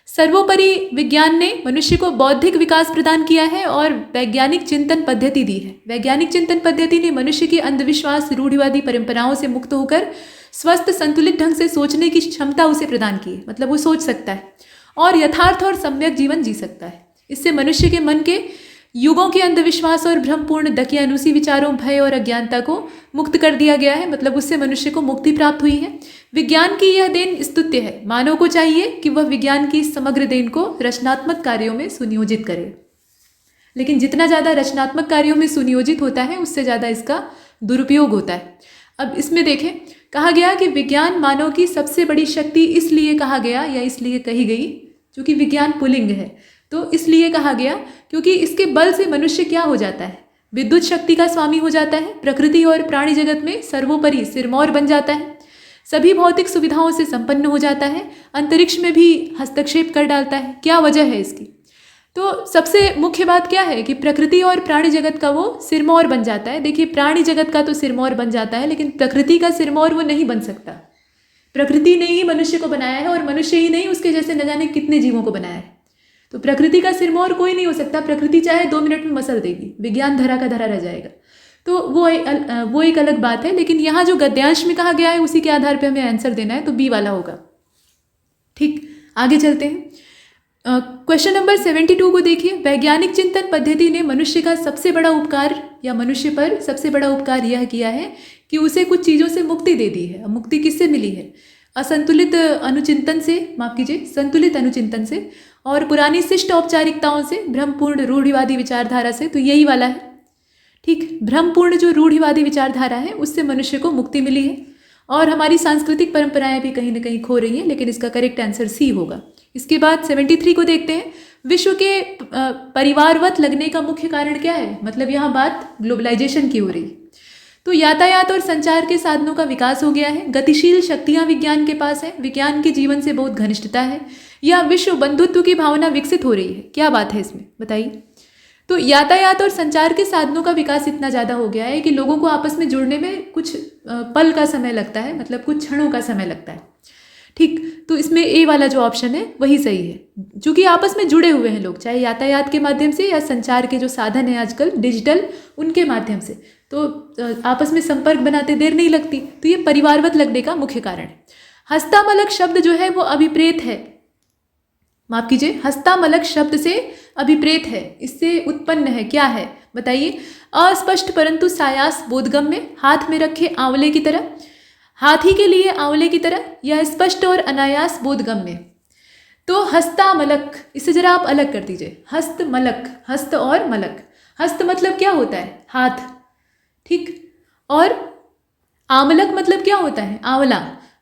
B: सर्वोपरि विज्ञान ने मनुष्य को बौद्धिक विकास प्रदान किया है और वैज्ञानिक चिंतन पद्धति दी है। वैज्ञानिक चिंतन पद्धति ने मनुष्य की अंधविश्वास, रूढ़िवादी परंपराओं से मुक्त होकर स्वस्थ, संतुलित ढंग से सोचने की क्षमता उसे प्रदान की है। मतलब वो सोच सकता है और यथार्थ और सम्यक जीवन जी सकता है। इससे मनुष्य के मन के युगों के अंधविश्वास और भ्रमपूर्ण दकियानुसी विचारों, भय और अज्ञानता को मुक्त कर दिया गया है। मतलब उससे मनुष्य को मुक्ति प्राप्त हुई है। विज्ञान की यह देन स्तुत्य है। मानव को चाहिए कि वह विज्ञान की समग्र देन को रचनात्मक कार्यों में सुनियोजित करे, लेकिन जितना ज़्यादा रचनात्मक कार्यों में सुनियोजित होता है उससे ज़्यादा इसका दुरुपयोग होता है। अब इसमें देखें, कहा गया कि विज्ञान मानव की सबसे बड़ी शक्ति इसलिए कहा गया या इसलिए कही गई, क्योंकि विज्ञान पुल्लिंग है, तो इसलिए कहा गया क्योंकि इसके बल से मनुष्य क्या हो जाता है? विद्युत शक्ति का स्वामी हो जाता है, प्रकृति और प्राणी जगत में सर्वोपरि सिरमौर बन जाता है, सभी भौतिक सुविधाओं से संपन्न हो जाता है, अंतरिक्ष में भी हस्तक्षेप कर डालता है। क्या वजह है इसकी? तो सबसे मुख्य बात क्या है कि प्रकृति और प्राणी जगत का वो सिरमौर बन जाता है। देखिए, प्राणी जगत का तो सिरमौर बन जाता है, लेकिन प्रकृति का सिरमौर वो नहीं बन सकता। प्रकृति ने ही मनुष्य को बनाया है और मनुष्य ही नहीं, उसके जैसे न जाने कितने जीवों को बनाया है। तो प्रकृति का सिरमौर कोई नहीं हो सकता। प्रकृति चाहे 2 मिनट में मसल देगी, विज्ञान धरा का धरा रह जाएगा। तो वो एक अलग बात है। लेकिन यहाँ जो गद्यांश में कहा गया है उसी के आधार पे हमें आंसर देना है, तो बी वाला होगा। ठीक, आगे चलते हैं। क्वेश्चन नंबर 72 को देखिए। वैज्ञानिक चिंतन पद्धति ने मनुष्य का सबसे बड़ा उपकार या मनुष्य पर सबसे बड़ा उपकार यह किया है कि उसे कुछ चीज़ों से मुक्ति दे दी है। मुक्ति किससे मिली है? संतुलित अनुचिंतन से और पुरानी शिष्ट औपचारिकताओं से, भ्रमपूर्ण रूढ़िवादी विचारधारा से। तो यही वाला है। ठीक, भ्रमपूर्ण जो रूढ़िवादी विचारधारा है उससे मनुष्य को मुक्ति मिली है और हमारी सांस्कृतिक परंपराएं भी कहीं ना कहीं खो रही हैं, लेकिन इसका करेक्ट आंसर सी होगा। इसके बाद 73 को देखते हैं। विश्व के परिवारवत लगने का मुख्य कारण क्या है? मतलब यहाँ बात ग्लोबलाइजेशन की हो रही। तो यातायात और संचार के साधनों का विकास हो गया है, गतिशील शक्तियाँ विज्ञान के पास है, विज्ञान के जीवन से बहुत घनिष्ठता है, या विश्व बंधुत्व की भावना विकसित हो रही है। क्या बात है इसमें, बताइए। तो यातायात और संचार के साधनों का विकास इतना ज़्यादा हो गया है कि लोगों को आपस में जुड़ने में कुछ पल का समय लगता है, मतलब कुछ क्षणों का समय लगता है। ठीक, तो इसमें ए वाला जो ऑप्शन है वही सही है, क्योंकि आपस में जुड़े हुए हैं लोग, चाहे यातायात के माध्यम से या संचार के जो साधन है आजकल डिजिटल, उनके माध्यम से, तो आपस में संपर्क बनाते देर नहीं लगती। तो ये परिवारवत लगने का मुख्य कारण है। हस्तामलक शब्द जो है वो अभिप्रेत है, माफ कीजिए, हस्तामलक शब्द से अभिप्रेत है, इससे उत्पन्न है। क्या है बताइए? अस्पष्ट परंतु सायास बोधगम्य, हाथ में रखे आंवले की तरह, हाथी के लिए आंवले की तरह, या स्पष्ट और अनायास बोधगम्य। तो हस्तामलक, इससे जरा आप अलग कर दीजिए, हस्तमलक, हस्त और मलक। हस्त मतलब क्या होता है? हाथ, ठीक। और आमलक मतलब क्या होता है? आंवला।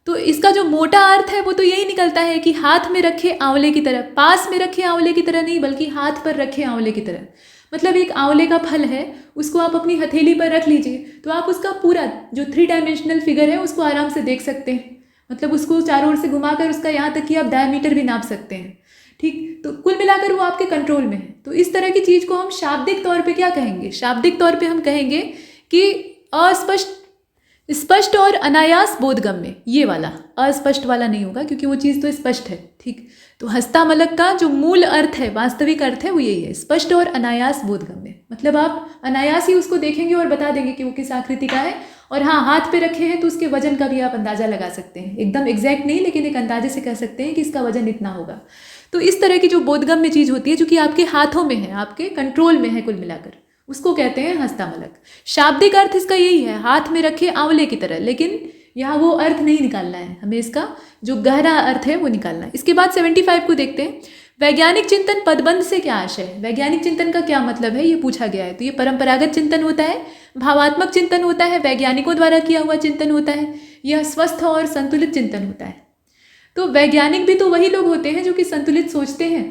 B: तो इसका जो मोटा अर्थ है वो तो यही निकलता है कि हाथ में रखे आंवले की तरह, पास में रखे आंवले की तरह नहीं बल्कि हाथ पर रखे आंवले की तरह। मतलब एक आंवले का फल है, उसको आप अपनी हथेली पर रख लीजिए तो आप उसका पूरा जो 3 डायमेंशनल फिगर है उसको आराम से देख सकते हैं। मतलब उसको चारों ओर से घुमाकर उसका यहाँ तक कि आप डायमीटर भी नाप सकते हैं, ठीक। तो कुल मिलाकर वो आपके कंट्रोल में है। तो इस तरह की चीज़ को हम शाब्दिक तौर पे क्या कहेंगे? शाब्दिक तौर पे हम कहेंगे कि अस्पष्ट, स्पष्ट और अनायास बोधगम्य। ये वाला, अस्पष्ट वाला नहीं होगा क्योंकि वो चीज़ तो स्पष्ट है, ठीक। तो हस्तामलक का जो मूल अर्थ है, वास्तविक अर्थ है, वो यही है, स्पष्ट और अनायास बोधगम्य। मतलब आप अनायास ही उसको देखेंगे और बता देंगे कि वो किस आकृति का है। और हाँ, हाथ पे रखे हैं तो उसके वजन का भी आप अंदाजा लगा सकते हैं, एकदम एग्जैक्ट नहीं लेकिन एक अंदाजे से कह सकते हैं कि इसका वजन इतना होगा। तो इस तरह की जो बोधगम्य चीज़ होती है जो कि आपके हाथों में है, आपके कंट्रोल में है, कुल मिलाकर उसको कहते हैं हस्तामलक। शाब्दिक अर्थ इसका यही है, हाथ में रखे आंवले की तरह, लेकिन यहाँ वो अर्थ नहीं निकालना है हमें, इसका जो गहरा अर्थ है वो निकालना है। इसके बाद 75 को देखते हैं। वैज्ञानिक चिंतन पदबंध से क्या आशय है? वैज्ञानिक चिंतन का क्या मतलब है ये पूछा गया है। तो ये परंपरागत चिंतन होता है, भावात्मक चिंतन होता है, वैज्ञानिकों द्वारा किया हुआ चिंतन होता है, यह स्वस्थ और संतुलित चिंतन होता है। तो वैज्ञानिक भी तो वही लोग होते हैं जो कि संतुलित सोचते हैं।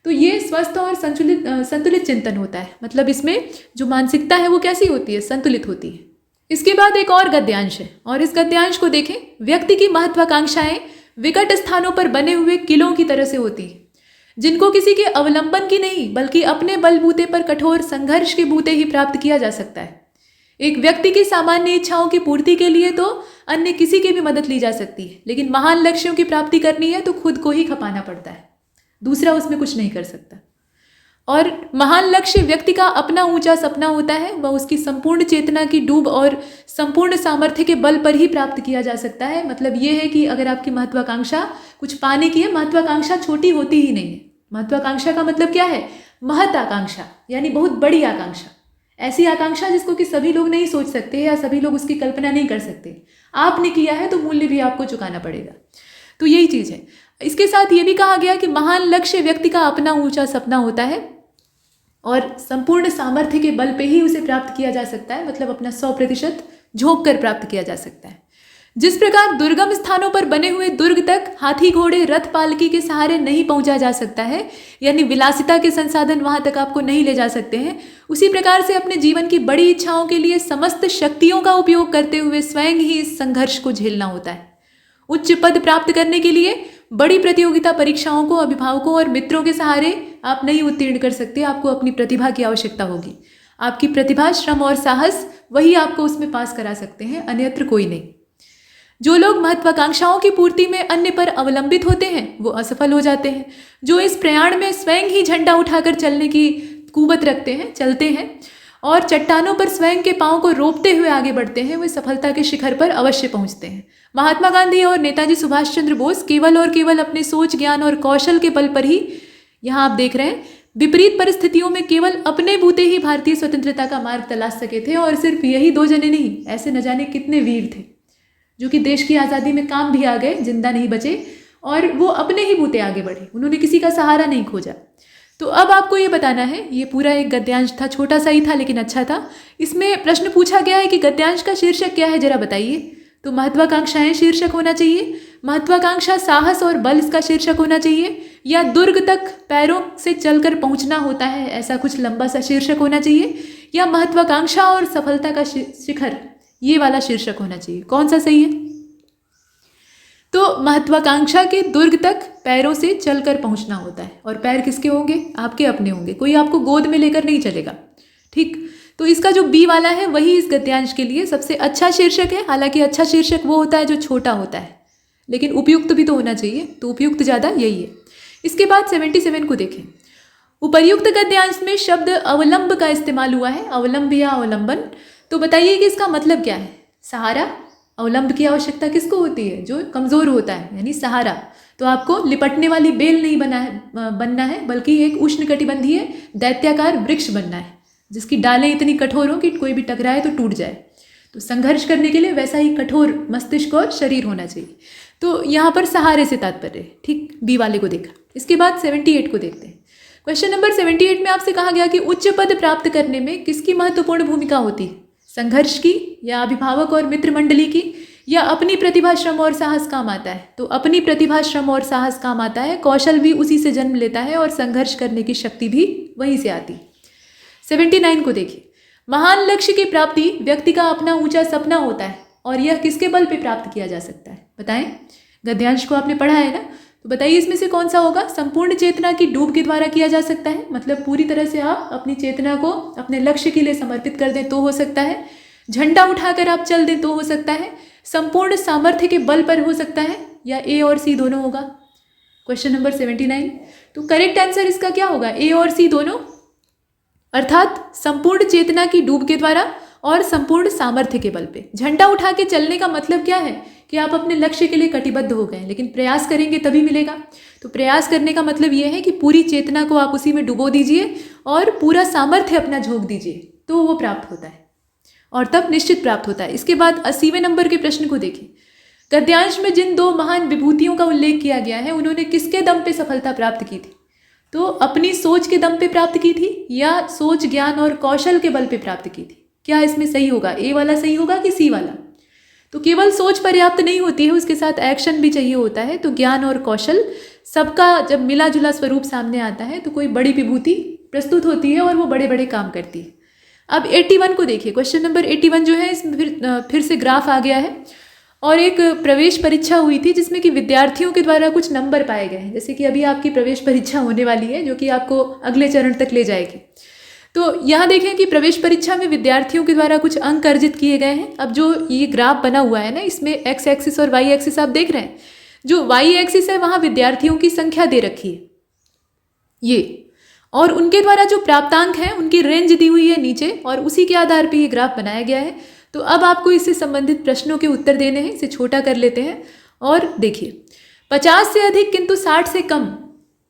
B: तो ये स्वस्थ और संतुलित चिंतन होता है। मतलब इसमें जो मानसिकता है वो कैसी होती है? संतुलित होती है। इसके बाद एक और गद्यांश है और इस गद्यांश को देखें। व्यक्ति की महत्वाकांक्षाएं विकट स्थानों पर बने हुए किलों की तरह से होती है, जिनको किसी के अवलंबन की नहीं बल्कि अपने बलबूते पर कठोर संघर्ष के बूते ही प्राप्त किया जा सकता है। एक व्यक्ति की सामान्य इच्छाओं की पूर्ति के लिए तो अन्य किसी की भी मदद ली जा सकती है, लेकिन महान लक्ष्यों की प्राप्ति करनी है तो खुद को ही खपाना पड़ता है, दूसरा उसमें कुछ नहीं कर सकता। और महान लक्ष्य व्यक्ति का अपना ऊंचा सपना होता है, वह उसकी संपूर्ण चेतना की डूब और संपूर्ण सामर्थ्य के बल पर ही प्राप्त किया जा सकता है। मतलब ये है कि अगर आपकी महत्वाकांक्षा कुछ पाने की है, महत्वाकांक्षा छोटी होती ही नहीं है। महत्वाकांक्षा का मतलब क्या है? महत्वाकांक्षा यानी बहुत बड़ी आकांक्षा, ऐसी आकांक्षा जिसको कि सभी लोग नहीं सोच सकते या सभी लोग उसकी कल्पना नहीं कर सकते। आपने किया है तो मूल्य भी आपको चुकाना पड़ेगा। तो यही चीज़ है। इसके साथ ये भी कहा गया कि महान लक्ष्य व्यक्ति का अपना ऊंचा सपना होता है और संपूर्ण सामर्थ्य के बल पे ही उसे प्राप्त किया जा सकता है। मतलब अपना 100% झोंक कर प्राप्त किया जा सकता है। जिस प्रकार दुर्गम स्थानों पर बने हुए दुर्ग तक हाथी घोड़े रथ पालकी के सहारे नहीं पहुंचा जा सकता है, यानी विलासिता के संसाधन वहां तक आपको नहीं ले जा सकते हैं, उसी प्रकार से अपने जीवन की बड़ी इच्छाओं के लिए समस्त शक्तियों का उपयोग करते हुए स्वयं ही इस संघर्ष को झेलना होता है। उच्च पद प्राप्त करने के लिए बड़ी प्रतियोगिता परीक्षाओं को अभिभावकों और मित्रों के सहारे आप नहीं उत्तीर्ण कर सकते। आपको अपनी प्रतिभा की आवश्यकता होगी। आपकी प्रतिभा, श्रम और साहस वही आपको उसमें पास करा सकते हैं, अन्यत्र कोई नहीं। जो लोग महत्वाकांक्षाओं की पूर्ति में अन्य पर अवलंबित होते हैं वो असफल हो जाते हैं। जो इस प्रयाण में स्वयं ही झंडा उठाकर चलने की कुवत रखते हैं, चलते हैं और चट्टानों पर स्वयं के पांव को रोपते हुए आगे बढ़ते हैं, वे सफलता के शिखर पर अवश्य पहुंचते हैं। महात्मा गांधी और नेताजी सुभाष चंद्र बोस केवल और केवल अपने सोच, ज्ञान और कौशल के बल पर ही, यहाँ आप देख रहे हैं, विपरीत परिस्थितियों में केवल अपने बूते ही भारतीय स्वतंत्रता का मार्ग तलाश सके थे। और सिर्फ यही 2 जने नहीं, ऐसे न जाने कितने वीर थे जो कि देश की आज़ादी में काम भी आ गए, जिंदा नहीं बचे और वो अपने ही बूते आगे बढ़े, उन्होंने किसी का सहारा नहीं खोजा। तो अब आपको ये बताना है, ये पूरा एक गद्यांश था, छोटा सा ही था लेकिन अच्छा था। इसमें प्रश्न पूछा गया है कि गद्यांश का शीर्षक क्या है, जरा बताइए। तो महत्वाकांक्षाएं शीर्षक होना चाहिए, महत्वाकांक्षा साहस और बल इसका शीर्षक होना चाहिए, या दुर्ग तक पैरों से चलकर पहुंचना होता है, ऐसा कुछ लंबा सा शीर्षक होना चाहिए, या महत्वाकांक्षा और सफलता का शिखर, ये वाला शीर्षक होना चाहिए। कौन सा सही है? तो महत्वाकांक्षा के दुर्ग तक पैरों से चलकर पहुंचना होता है। और पैर किसके होंगे? आपके अपने होंगे, कोई आपको गोद में लेकर नहीं चलेगा, ठीक। तो इसका जो बी वाला है वही इस गद्यांश के लिए सबसे अच्छा शीर्षक है। हालांकि अच्छा शीर्षक वो होता है जो छोटा होता है, लेकिन उपयुक्त भी तो होना चाहिए, तो उपयुक्त ज़्यादा यही है। इसके बाद 77 को देखें। उपर्युक्त गद्यांश में शब्द अवलंब का इस्तेमाल हुआ है, अवलंब या अवलंबन। तो बताइए कि इसका मतलब क्या है? सहारा। अवलंब की आवश्यकता किसको होती है? जो कमज़ोर होता है, यानी सहारा। तो आपको लिपटने वाली बेल नहीं बनना है बल्कि एक उष्णकटिबंधीय दैत्याकार वृक्ष बनना है, जिसकी डालें इतनी कठोर हो कि कोई भी टकराए तो टूट जाए। तो संघर्ष करने के लिए वैसा ही कठोर मस्तिष्क और शरीर होना चाहिए। तो यहाँ पर सहारे से तात्पर्य है, ठीक, बी वाले को देखा। इसके बाद 78 को देखते हैं। क्वेश्चन नंबर 78 में आपसे कहा गया कि उच्च पद प्राप्त करने में किसकी महत्वपूर्ण भूमिका होती है? संघर्ष की, या अभिभावक और मित्र मंडली की, या अपनी प्रतिभा, श्रम और साहस काम आता है? तो अपनी प्रतिभा, श्रम और साहस काम आता है, कौशल भी उसी से जन्म लेता है और संघर्ष करने की शक्ति भी वहीं से आती है। 79 को देखिए। महान लक्ष्य की प्राप्ति व्यक्ति का अपना ऊंचा सपना होता है और यह किसके बल पे प्राप्त किया जा सकता है? बताएं। गद्यांश को आपने पढ़ा है ना, तो बताइए इसमें से कौन सा होगा? संपूर्ण चेतना की डूब के द्वारा किया जा सकता है, मतलब पूरी तरह से आप अपनी चेतना को अपने लक्ष्य के लिए समर्पित कर दें तो हो सकता है। झंडा उठाकर आप चल दें तो हो सकता है। संपूर्ण सामर्थ्य के बल पर हो सकता है, या ए और सी दोनों होगा? Question number 79। तो करेक्ट आंसर इसका क्या होगा? ए और सी दोनों, अर्थात संपूर्ण चेतना की डूब के द्वारा और संपूर्ण सामर्थ्य के बल पे। झंडा उठा के चलने का मतलब क्या है? कि आप अपने लक्ष्य के लिए कटिबद्ध हो गए, लेकिन प्रयास करेंगे तभी मिलेगा। तो प्रयास करने का मतलब यह है कि पूरी चेतना को आप उसी में डुबो दीजिए और पूरा सामर्थ्य अपना झोंक दीजिए, तो वो प्राप्त होता है और तब निश्चित प्राप्त होता है। इसके बाद 80वें नंबर के प्रश्न को देखिए। गद्यांश में जिन दो महान विभूतियों का उल्लेख किया गया है, उन्होंने किसके दम पे सफलता प्राप्त की थी? तो अपनी सोच के दम पे प्राप्त की थी, या सोच, ज्ञान और कौशल के बल पे प्राप्त की थी? क्या इसमें सही होगा? ए वाला सही होगा कि सी वाला? तो केवल सोच पर्याप्त नहीं होती है, उसके साथ एक्शन भी चाहिए होता है। तो ज्ञान और कौशल सबका जब मिला जुला स्वरूप सामने आता है तो कोई बड़ी विभूति प्रस्तुत होती है और वो बड़े बड़े काम करती है। अब 81 को देखिए। क्वेश्चन नंबर 81 जो है, इसमें फिर से ग्राफ आ गया है और एक प्रवेश परीक्षा हुई थी जिसमें कि विद्यार्थियों के द्वारा कुछ नंबर पाए गए हैं। जैसे कि अभी आपकी प्रवेश परीक्षा होने वाली है जो कि आपको अगले चरण तक ले जाएगी। तो यहाँ देखें कि प्रवेश परीक्षा में विद्यार्थियों के द्वारा कुछ अंक अर्जित किए गए हैं। अब जो ये ग्राफ बना हुआ है ना, इसमें एक्स एक्सिस और वाई एक्सिस आप देख रहे हैं। जो वाई एक्सिस है वहाँ विद्यार्थियों की संख्या दे रखी है ये, और उनके द्वारा जो प्राप्तांक हैं उनकी रेंज दी हुई है नीचे, और उसी के आधार पर ये ग्राफ बनाया गया है। तो अब आपको इससे संबंधित प्रश्नों के उत्तर देने हैं। इसे छोटा कर लेते हैं और देखिए, 50 से अधिक किंतु 60 से कम,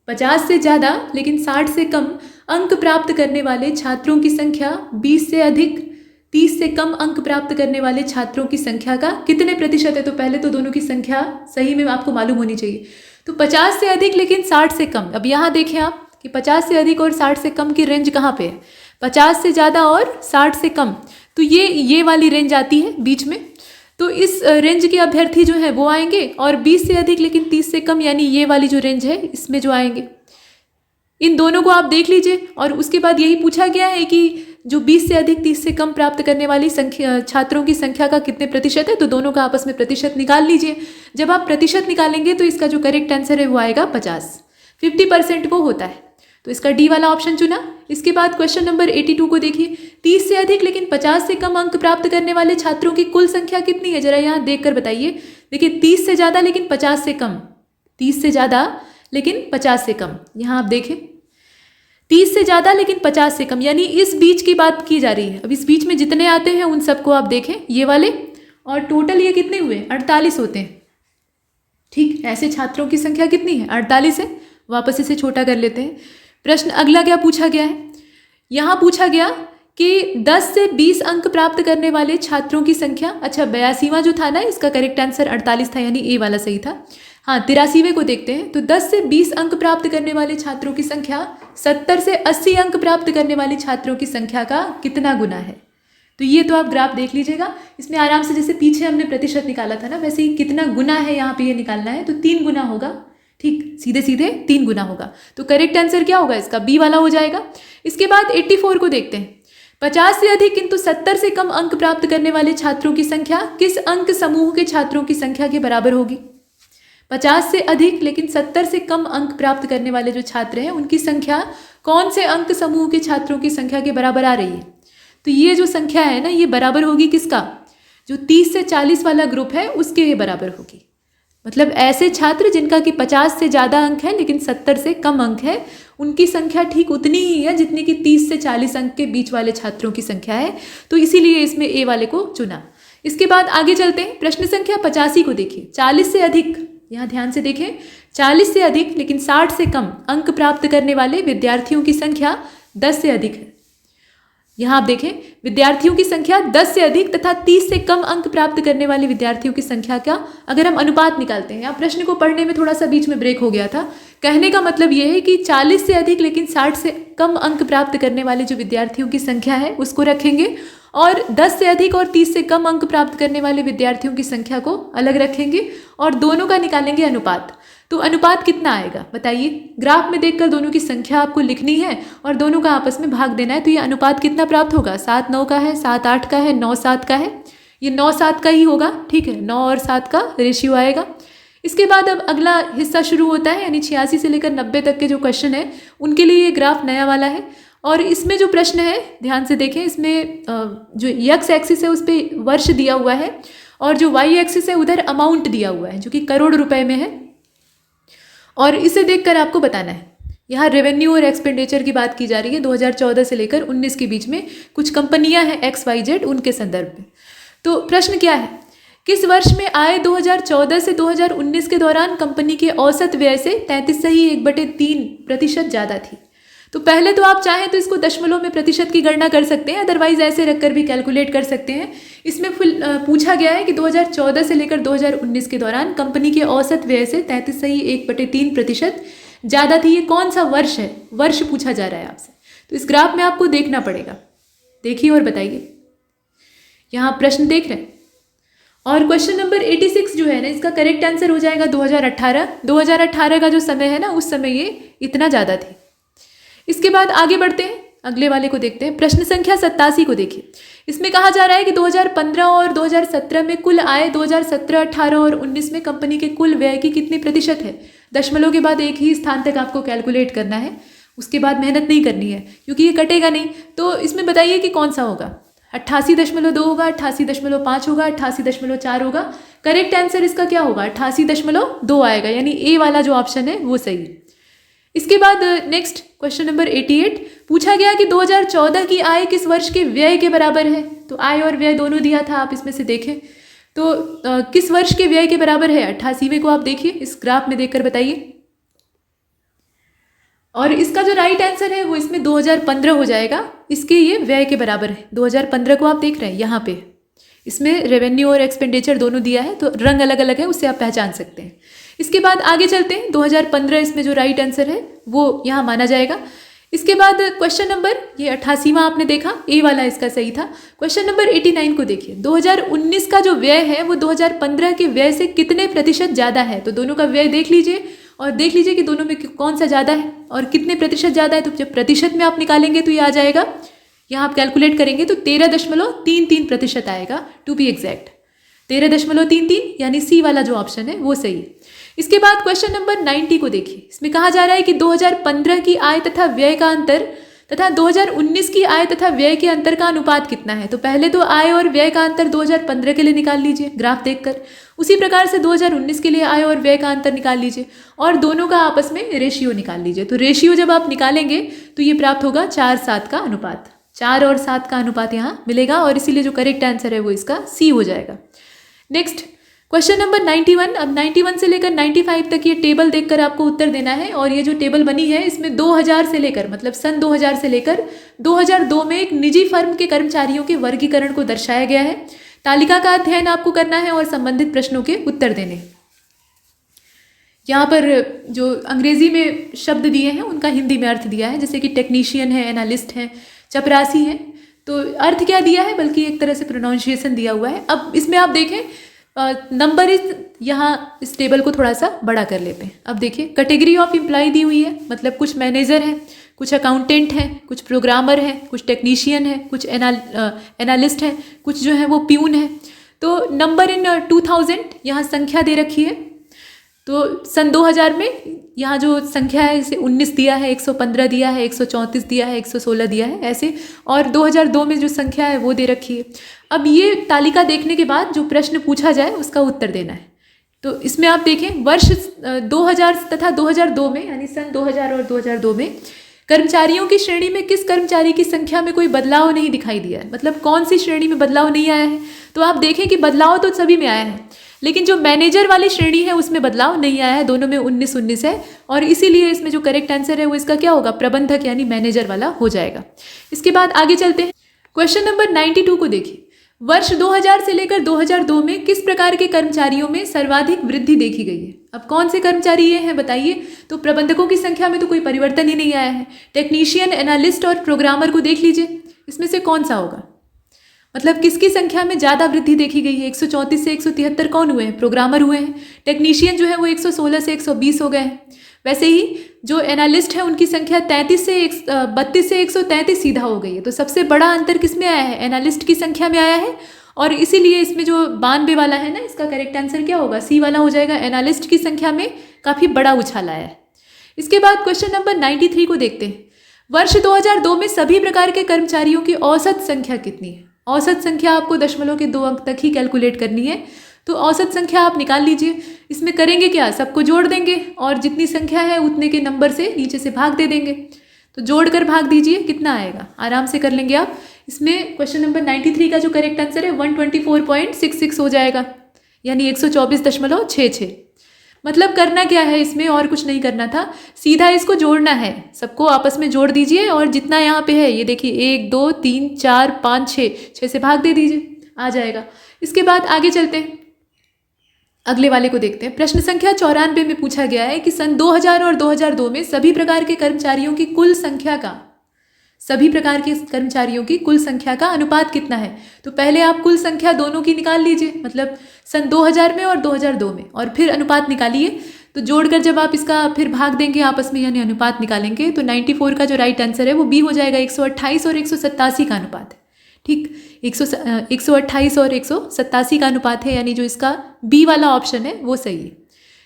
B: 50 से ज़्यादा लेकिन 60 से कम अंक प्राप्त करने वाले छात्रों की संख्या 20 से अधिक 30 से कम अंक प्राप्त करने वाले छात्रों की संख्या का कितने प्रतिशत है? तो पहले तो दोनों की संख्या सही में आपको मालूम होनी चाहिए। तो 50 से अधिक लेकिन 60 से कम। अब यहाँ देखें आप कि 50 से अधिक और 60 से कम की रेंज कहाँ पे है? 50 से ज़्यादा और 60 से कम। तो ये वाली रेंज आती है बीच में। तो इस रेंज के अभ्यर्थी जो हैं वो आएंगे, और 20 से अधिक लेकिन 30 से कम यानी ये वाली जो रेंज है इसमें जो आएंगे, इन दोनों को आप देख लीजिए। और उसके बाद यही पूछा गया है कि जो 20 से अधिक 30 से कम प्राप्त करने वाली संख्या छात्रों की संख्या का कितने प्रतिशत है? तो दोनों का आपस में प्रतिशत निकाल लीजिए। जब आप प्रतिशत निकालेंगे तो इसका जो करेक्ट आंसर है वो आएगा 50। 50% वो होता है, तो इसका डी वाला ऑप्शन चुना। इसके बाद क्वेश्चन नंबर 82 को देखिए। 30 से अधिक लेकिन 50 से कम अंक प्राप्त करने वाले छात्रों की कुल संख्या कितनी है? जरा यहाँ देख कर बताइए। देखिए, 30 से ज़्यादा लेकिन 50 से कम, 30 से ज़्यादा लेकिन 50 से कम। यहाँ आप देखें, 30 से ज़्यादा लेकिन 50 से कम, यानी इस बीच की बात की जा रही है। अब इस बीच में जितने आते हैं उन सबको आप देखें, ये वाले, और टोटल ये कितने हुए? 48 होते हैं। ठीक, ऐसे छात्रों की संख्या कितनी है? 48 है। वापस इसे छोटा कर लेते हैं। प्रश्न अगला क्या पूछा गया है? यहाँ पूछा गया कि 10 से 20 अंक प्राप्त करने वाले छात्रों की संख्या, अच्छा 82वां जो था ना, इसका करेक्ट आंसर 48 था, यानी ए वाला सही था। हाँ, 83वें को देखते हैं। तो 10 से 20 अंक प्राप्त करने वाले छात्रों की संख्या 70 से 80 अंक प्राप्त करने वाले छात्रों की संख्या का कितना गुना है? तो ये तो आप ग्राफ देख लीजिएगा। इसमें आराम से, जैसे पीछे हमने प्रतिशत निकाला था ना, वैसे ही कितना गुना है यहाँ पे ये निकालना है। तो 3 गुना होगा। ठीक, सीधे सीधे 3 गुना होगा। तो करेक्ट आंसर क्या होगा इसका? बी वाला हो जाएगा। इसके बाद 84 को देखते हैं। 50 से अधिक किंतु 70 से कम अंक प्राप्त करने वाले छात्रों की संख्या किस अंक समूह के छात्रों की संख्या के बराबर होगी? 50 से अधिक लेकिन 70 से कम अंक प्राप्त करने वाले जो छात्र हैं उनकी संख्या कौन से अंक समूह के छात्रों की संख्या के बराबर आ रही है? तो ये जो संख्या है ना, ये बराबर होगी किसका? जो 30 से 40 वाला ग्रुप है उसके ये बराबर होगी। मतलब ऐसे छात्र जिनका कि 50 से ज़्यादा अंक है लेकिन 70 से कम अंक है, उनकी संख्या ठीक उतनी ही है जितनी कि 30 से 40 अंक के बीच वाले छात्रों की संख्या है। तो इसीलिए इसमें ए वाले को चुना। इसके बाद आगे चलते हैं। प्रश्न संख्या 85 को देखिए। 40 से अधिक, यहाँ ध्यान से देखें, 40 से अधिक लेकिन 60 से कम अंक प्राप्त करने वाले विद्यार्थियों की संख्या 10 से अधिक है। यहाँ आप देखें विद्यार्थियों की संख्या 10 से अधिक तथा 30 से कम अंक प्राप्त करने वाले विद्यार्थियों की संख्या का अगर हम अनुपात निकालते हैं, यहाँ प्रश्न को पढ़ने में थोड़ा सा बीच में ब्रेक हो गया था। कहने का मतलब ये है कि 40 से अधिक लेकिन 60 से कम अंक प्राप्त करने वाले जो विद्यार्थियों की संख्या है उसको रखेंगे, और 10 से अधिक और 30 से कम अंक प्राप्त करने वाले विद्यार्थियों की संख्या को अलग रखेंगे और दोनों का निकालेंगे अनुपात। तो अनुपात कितना आएगा बताइए। ग्राफ में देखकर दोनों की संख्या आपको लिखनी है और दोनों का आपस में भाग देना है। तो ये अनुपात कितना प्राप्त होगा, 7 9 का है, 7 8 का है, 9 7 का है। ये 9 7 का ही होगा, ठीक है, 9 और 7 का रेशियो आएगा। इसके बाद अब अगला हिस्सा शुरू होता है, यानी 86 से लेकर 90 तक के जो क्वेश्चन है उनके लिए ये ग्राफ नया वाला है। और इसमें जो प्रश्न है ध्यान से देखें, इसमें जो एक्स एक्सिस है उस पर वर्ष दिया हुआ है और जो वाई एक्सिस है उधर अमाउंट दिया हुआ है जो कि करोड़ रुपए में है, और इसे देखकर आपको बताना है। यहाँ रेवेन्यू और एक्सपेंडिचर की बात की जा रही है 2014 से लेकर 19 के बीच में कुछ कंपनियां हैं XYZ, उनके संदर्भ में। तो प्रश्न क्या है, किस वर्ष में आय 2014 से 2019 के दौरान कंपनी के औसत व्यय से 33.3% ज़्यादा थी। तो पहले तो आप चाहें तो इसको दशमलव में प्रतिशत की गणना कर सकते हैं, अदरवाइज ऐसे रखकर भी कैलकुलेट कर सकते हैं। इसमें पूछा गया है कि 2014 से लेकर 2019 के दौरान कंपनी के औसत व्यय से 33.3% ज़्यादा थी। ये कौन सा वर्ष है, वर्ष पूछा जा रहा है आपसे। तो इस ग्राफ में आपको देखना पड़ेगा, देखिए और बताइए। यहाँ प्रश्न देख रहे हैं और क्वेश्चन नंबर 86 जो है ना, इसका करेक्ट आंसर हो जाएगा 2018। 2018 का जो समय है ना, उस समय ये इतना ज़्यादा थी। इसके बाद आगे बढ़ते हैं, अगले वाले को देखते हैं। प्रश्न संख्या 87 को देखिए। इसमें कहा जा रहा है कि 2015 और 2017 में कुल आय 2017, 18 और 19 में कंपनी के कुल व्यय की कितनी प्रतिशत है। दशमलव के बाद एक ही स्थान तक आपको कैलकुलेट करना है, उसके बाद मेहनत नहीं करनी है क्योंकि ये कटेगा नहीं। तो इसमें बताइए कि कौन सा होगा, 88.2 होगा, 88.5 होगा, 88.4 होगा। करेक्ट आंसर इसका क्या होगा, 88.2 आएगा, यानी ए वाला जो ऑप्शन है वो सही है। इसके बाद नेक्स्ट क्वेश्चन नंबर 88 पूछा गया कि 2014 की आय किस वर्ष के व्यय के बराबर है। तो आय और व्यय दोनों दिया था, आप इसमें से देखें तो किस वर्ष के व्यय के बराबर है। 88वें को आप देखिए, इस ग्राफ में देखकर बताइए। और इसका जो राइट आंसर है वो इसमें 2015 हो जाएगा, इसके ये व्यय के बराबर है। 2015 को आप देख रहे हैं यहाँ पे, इसमें रेवेन्यू और एक्सपेंडिचर दोनों दिया है, तो रंग अलग अलग है, उससे आप पहचान सकते हैं। इसके बाद आगे चलते हैं, 2015 इसमें जो राइट आंसर है वो यहाँ माना जाएगा। इसके बाद क्वेश्चन नंबर, ये 88वां आपने देखा, ए वाला इसका सही था। क्वेश्चन नंबर 89 को देखिए। 2019 का जो व्यय है वो 2015 के व्यय से कितने प्रतिशत ज़्यादा है। तो दोनों का व्यय देख लीजिए और देख लीजिए कि दोनों में कौन सा ज़्यादा है और कितने प्रतिशत ज़्यादा है। तो जब प्रतिशत में आप निकालेंगे तो ये आ जाएगा, यहाँ आप कैलकुलेट करेंगे तो 13.33% आएगा, टू बी एग्जैक्ट 13.33, यानी सी वाला जो ऑप्शन है वो सही है। इसके बाद क्वेश्चन नंबर 90 को देखिए। इसमें कहा जा रहा है कि 2015 की आय तथा व्यय का अंतर तथा 2019 की आय तथा व्यय के अंतर का अनुपात कितना है। तो पहले तो आय और व्यय का अंतर 2015 के लिए निकाल लीजिए ग्राफ देखकर, उसी प्रकार से 2019 के लिए आय और व्यय का अंतर निकाल लीजिए और दोनों का आपस में रेशियो निकाल लीजिए। तो रेशियो जब आप निकालेंगे तो ये प्राप्त होगा 4:7 का अनुपात, 4 और 7 का अनुपात यहाँ मिलेगा और इसीलिए जो करेक्ट आंसर है वो इसका सी हो जाएगा। Next question number 91। अब 91 से लेकर 95 तक ये टेबल देखकर आपको उत्तर देना है और ये जो टेबल बनी है इसमें 2000 से लेकर, मतलब सन 2000 से लेकर 2002 में एक निजी फर्म के कर्मचारियों के वर्गीकरण को दर्शाया गया है। तालिका का अध्ययन आपको करना है और संबंधित प्रश्नों के उत्तर देने। यहाँ पर जो अंग्रेजी में शब्द दिए हैं उनका हिंदी में अर्थ दिया है, जैसे कि टेक्नीशियन है, एनालिस्ट है, चपरासी है। तो अर्थ क्या दिया है, बल्कि एक तरह से प्रोनाउंसिएशन दिया हुआ है। अब इसमें आप देखें नंबर यहाँ इस टेबल को थोड़ा सा बड़ा कर लेते हैं। अब देखिए कैटेगरी ऑफ एम्प्लॉय दी हुई है, मतलब कुछ मैनेजर हैं, कुछ अकाउंटेंट हैं, कुछ प्रोग्रामर हैं, कुछ टेक्नीशियन हैं, कुछ एनालिस्ट हैं, कुछ जो है वो प्यून है। तो नंबर इन 2000 यहाँ संख्या दे रखी है। तो सन 2000 में यहाँ जो संख्या है इसे 19 दिया है, 115 दिया है, 134 दिया है, 116 दिया है ऐसे, और 2002 में जो संख्या है वो दे रखी है। अब ये तालिका देखने के बाद जो प्रश्न पूछा जाए उसका उत्तर देना है। तो इसमें आप देखें वर्ष 2000 तथा 2002 में, यानी सन 2000 और 2002 में कर्मचारियों की श्रेणी में किस कर्मचारी की संख्या में कोई बदलाव नहीं दिखाई दिया है। मतलब कौन सी श्रेणी में बदलाव नहीं आया है। तो आप देखें कि बदलाव तो सभी में आया है, लेकिन जो मैनेजर वाली श्रेणी है उसमें बदलाव नहीं आया है। दोनों में 19-19 है और इसीलिए इसमें जो करेक्ट आंसर है वो इसका क्या होगा, प्रबंधक यानी मैनेजर वाला हो जाएगा। इसके बाद आगे चलते हैं। क्वेश्चन नंबर 92 को देखिए। वर्ष 2000 से लेकर 2002 में किस प्रकार के कर्मचारियों में सर्वाधिक वृद्धि देखी गई है? अब कौन से कर्मचारी ये हैं बताइए। तो प्रबंधकों की संख्या में तो कोई परिवर्तन ही नहीं आया है। टेक्नीशियन, एनालिस्ट और प्रोग्रामर को देख लीजिए, इसमें से कौन सा होगा? मतलब किसकी संख्या में ज़्यादा वृद्धि देखी गई है? 134 से 173 कौन हुए हैं? प्रोग्रामर हुए हैं। टेक्नीशियन जो है वो 116 से 120 हो गए हैं। वैसे ही जो एनालिस्ट है उनकी संख्या 32 से 133 सीधा हो गई है। तो सबसे बड़ा अंतर किस में आया है? एनालिस्ट की संख्या में आया है, और इसीलिए इसमें जो 92 वाला है ना, इसका करेक्ट आंसर क्या होगा? सी वाला हो जाएगा। एनालिस्ट की संख्या में काफ़ी बड़ा उछाल आया है। इसके बाद क्वेश्चन नंबर 93 को देखते हैं। वर्ष 2002 में सभी प्रकार के कर्मचारियों की औसत संख्या कितनी है? औसत संख्या आपको दशमलव के 2 अंक तक ही कैलकुलेट करनी है। तो औसत संख्या आप निकाल लीजिए। इसमें करेंगे क्या? सबको जोड़ देंगे और जितनी संख्या है उतने के नंबर से नीचे से भाग दे देंगे। तो जोड़कर भाग दीजिए, कितना आएगा? आराम से कर लेंगे आप। इसमें क्वेश्चन नंबर 93 का जो करेक्ट आंसर है 124.66 हो जाएगा, यानी 124.66। मतलब करना क्या है इसमें? और कुछ नहीं करना था, सीधा इसको जोड़ना है। सबको आपस में जोड़ दीजिए और जितना यहाँ पे है ये देखिए 1 2 3 4 5 6 से भाग दे दीजिए, आ जाएगा। इसके बाद आगे चलते हैं, अगले वाले को देखते हैं। प्रश्न संख्या 94 में पूछा गया है कि सन 2000 और 2002 में सभी प्रकार के कर्मचारियों की कुल संख्या का अनुपात कितना है? तो पहले आप कुल संख्या दोनों की निकाल लीजिए, मतलब सन 2000 में और 2002 में, और फिर अनुपात निकालिए। तो जोड़कर जब आप इसका फिर भाग देंगे आपस में, यानी अनुपात निकालेंगे, तो 94 का जो राइट आंसर है वो बी हो जाएगा। 128 और 187 का अनुपात है। ठीक, 128 और 187 का अनुपात है, यानी जो इसका बी वाला ऑप्शन है वो सही है।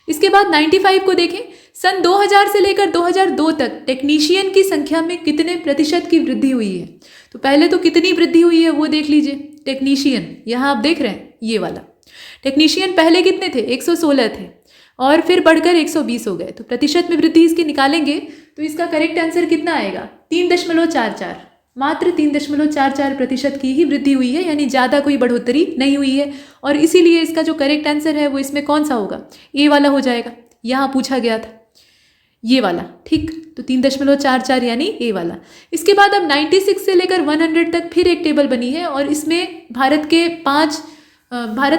B: इसके बाद 95 को देखें। सन 2000 से लेकर 2002 तक टेक्नीशियन की संख्या में कितने प्रतिशत की वृद्धि हुई है? तो पहले तो कितनी वृद्धि हुई है वो देख लीजिए। टेक्नीशियन यहाँ आप देख रहे हैं, ये वाला टेक्नीशियन पहले कितने थे? 116 थे, और फिर बढ़कर 120 हो गए। तो प्रतिशत में वृद्धि इसकी निकालेंगे तो इसका करेक्ट आंसर कितना आएगा? 3.44, मात्र 3.44% की ही वृद्धि हुई है, यानी ज़्यादा कोई बढ़ोतरी नहीं हुई है। और इसीलिए इसका जो करेक्ट आंसर है वो इसमें कौन सा होगा? ए वाला हो जाएगा। यहाँ पूछा गया था ये वाला, ठीक। तो 3.44 यानी ए वाला। इसके बाद अब 96 से लेकर 100 तक फिर एक टेबल बनी है, और इसमें भारत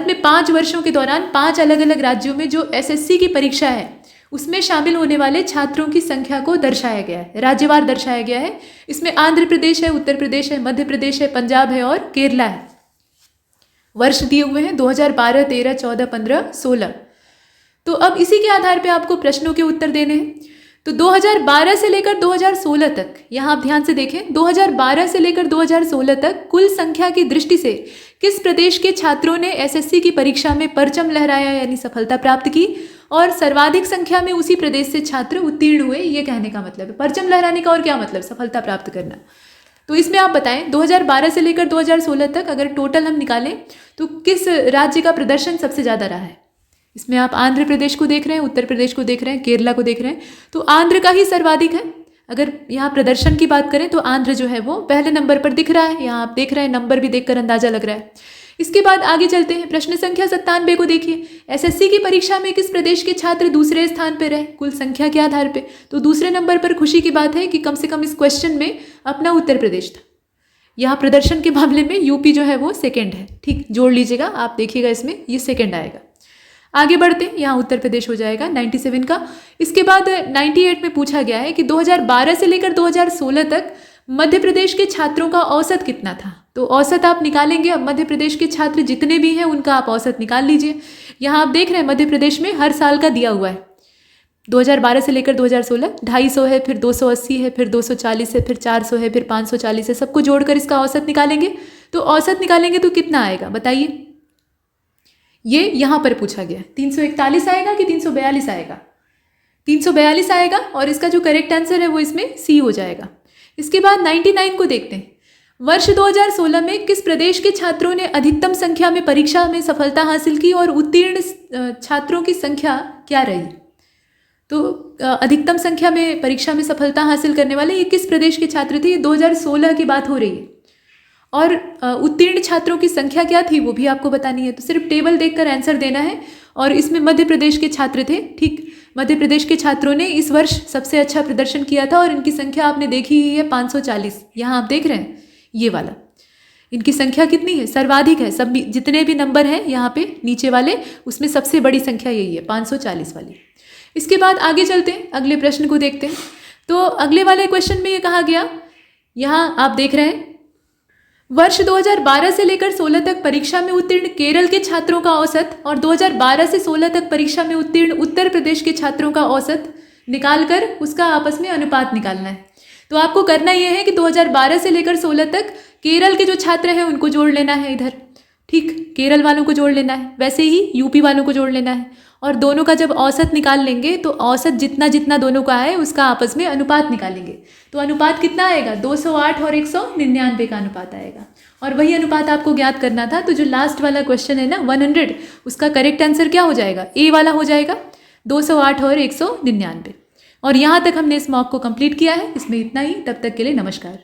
B: में 5 वर्षों के दौरान 5 अलग अलग राज्यों में जो एसएससी की परीक्षा है उसमें शामिल होने वाले छात्रों की संख्या को दर्शाया गया है, राज्यवार दर्शाया गया है। इसमें आंध्र प्रदेश है, उत्तर प्रदेश है, मध्य प्रदेश है, पंजाब है और केरला है। वर्ष दिए हुए हैं 2012, 13, 14, 15, 16। तो अब इसी के आधार पे आपको प्रश्नों के उत्तर देने हैं। तो 2012 से लेकर 2016 तक, यहाँ आप ध्यान से देखें, 2012 से लेकर 2016 तक कुल संख्या की दृष्टि से किस प्रदेश के छात्रों ने एसएससी की परीक्षा में परचम लहराया, यानी सफलता प्राप्त की, और सर्वाधिक संख्या में उसी प्रदेश से छात्र उत्तीर्ण हुए, ये कहने का मतलब है। परचम लहराने का और क्या मतलब? सफलता प्राप्त करना। तो इसमें आप बताएं 2012 से लेकर 2016 तक अगर टोटल हम निकालें तो किस राज्य का प्रदर्शन सबसे ज़्यादा रहा है? इसमें आप आंध्र प्रदेश को देख रहे हैं, उत्तर प्रदेश को देख रहे हैं, केरला को देख रहे हैं, तो आंध्र का ही सर्वाधिक है। अगर यहाँ प्रदर्शन की बात करें तो आंध्र जो है वो पहले नंबर पर दिख रहा है। यहाँ आप देख रहे हैं, नंबर भी देखकर अंदाजा लग रहा है। इसके बाद आगे चलते हैं। प्रश्न संख्या 97 को देखिए। एसएससी की परीक्षा में किस प्रदेश के छात्र दूसरे स्थान पर रहे कुल संख्या के आधार पर? तो दूसरे नंबर पर खुशी की बात है कि कम से कम इस क्वेश्चन में अपना उत्तर प्रदेश था। यहाँ प्रदर्शन के मामले में यूपी जो है वो सेकेंड है। ठीक, जोड़ लीजिएगा, आप देखिएगा इसमें ये सेकेंड आएगा। आगे बढ़ते हैं, यहाँ उत्तर प्रदेश हो जाएगा 97 का। इसके बाद 98 में पूछा गया है कि 2012 से लेकर 2016 तक मध्य प्रदेश के छात्रों का औसत कितना था? तो औसत आप निकालेंगे। अब मध्य प्रदेश के छात्र जितने भी हैं उनका आप औसत निकाल लीजिए। यहाँ आप देख रहे हैं मध्य प्रदेश में हर साल का दिया हुआ है। 2012 से लेकर 2016 250 है, फिर 280 है, फिर 240 है, फिर 400 है, फिर 540 है। सबको जोड़कर इसका औसत निकालेंगे। तो औसत निकालेंगे तो कितना आएगा बताइए? ये यहाँ पर पूछा गया 341 आएगा कि 342 आएगा? 342 आएगा, और इसका जो करेक्ट आंसर है वो इसमें सी हो जाएगा। इसके बाद 99 को देखते हैं। वर्ष 2016 में किस प्रदेश के छात्रों ने अधिकतम संख्या में परीक्षा में सफलता हासिल की और उत्तीर्ण छात्रों की संख्या क्या रही? तो अधिकतम संख्या में परीक्षा में सफलता हासिल करने वाले ये किस प्रदेश के छात्र थे? 2016 की बात हो रही है, और उत्तीर्ण छात्रों की संख्या क्या थी वो भी आपको बतानी है। तो सिर्फ टेबल देखकर आंसर देना है, और इसमें मध्य प्रदेश के छात्र थे। ठीक, मध्य प्रदेश के छात्रों ने इस वर्ष सबसे अच्छा प्रदर्शन किया था, और इनकी संख्या आपने देखी ही है 540। यहाँ आप देख रहे हैं ये वाला। इनकी संख्या कितनी है? सर्वाधिक है। सब जितने भी नंबर हैं यहाँ पे नीचे वाले, उसमें सबसे बड़ी संख्या यही है, 540 वाली। इसके बाद आगे चलते हैं, अगले प्रश्न को देखते हैं। तो अगले वाले क्वेश्चन में ये कहा गया, यहाँ आप देख रहे हैं, वर्ष 2012 से लेकर 16 तक परीक्षा में उत्तीर्ण केरल के छात्रों का औसत और 2012 से 16 तक परीक्षा में उत्तीर्ण उत्तर प्रदेश के छात्रों का औसत निकालकर उसका आपस में अनुपात निकालना है। तो आपको करना यह है कि 2012 से लेकर 16 तक केरल के जो छात्र हैं उनको जोड़ लेना है इधर, ठीक, केरल वालों को जोड़ लेना है, वैसे ही यूपी वालों को जोड़ लेना है, और दोनों का जब औसत निकाल लेंगे तो औसत जितना जितना दोनों का है उसका आपस में अनुपात निकालेंगे। तो अनुपात कितना आएगा? 208 और 199 का अनुपात आएगा, और वही अनुपात आपको ज्ञात करना था। तो जो लास्ट वाला क्वेश्चन है ना 100, उसका करेक्ट आंसर क्या हो जाएगा? ए वाला हो जाएगा, 208 और 199। और यहाँ तक हमने इस मॉक को कंप्लीट किया है। इसमें इतना ही, तब तक के लिए नमस्कार।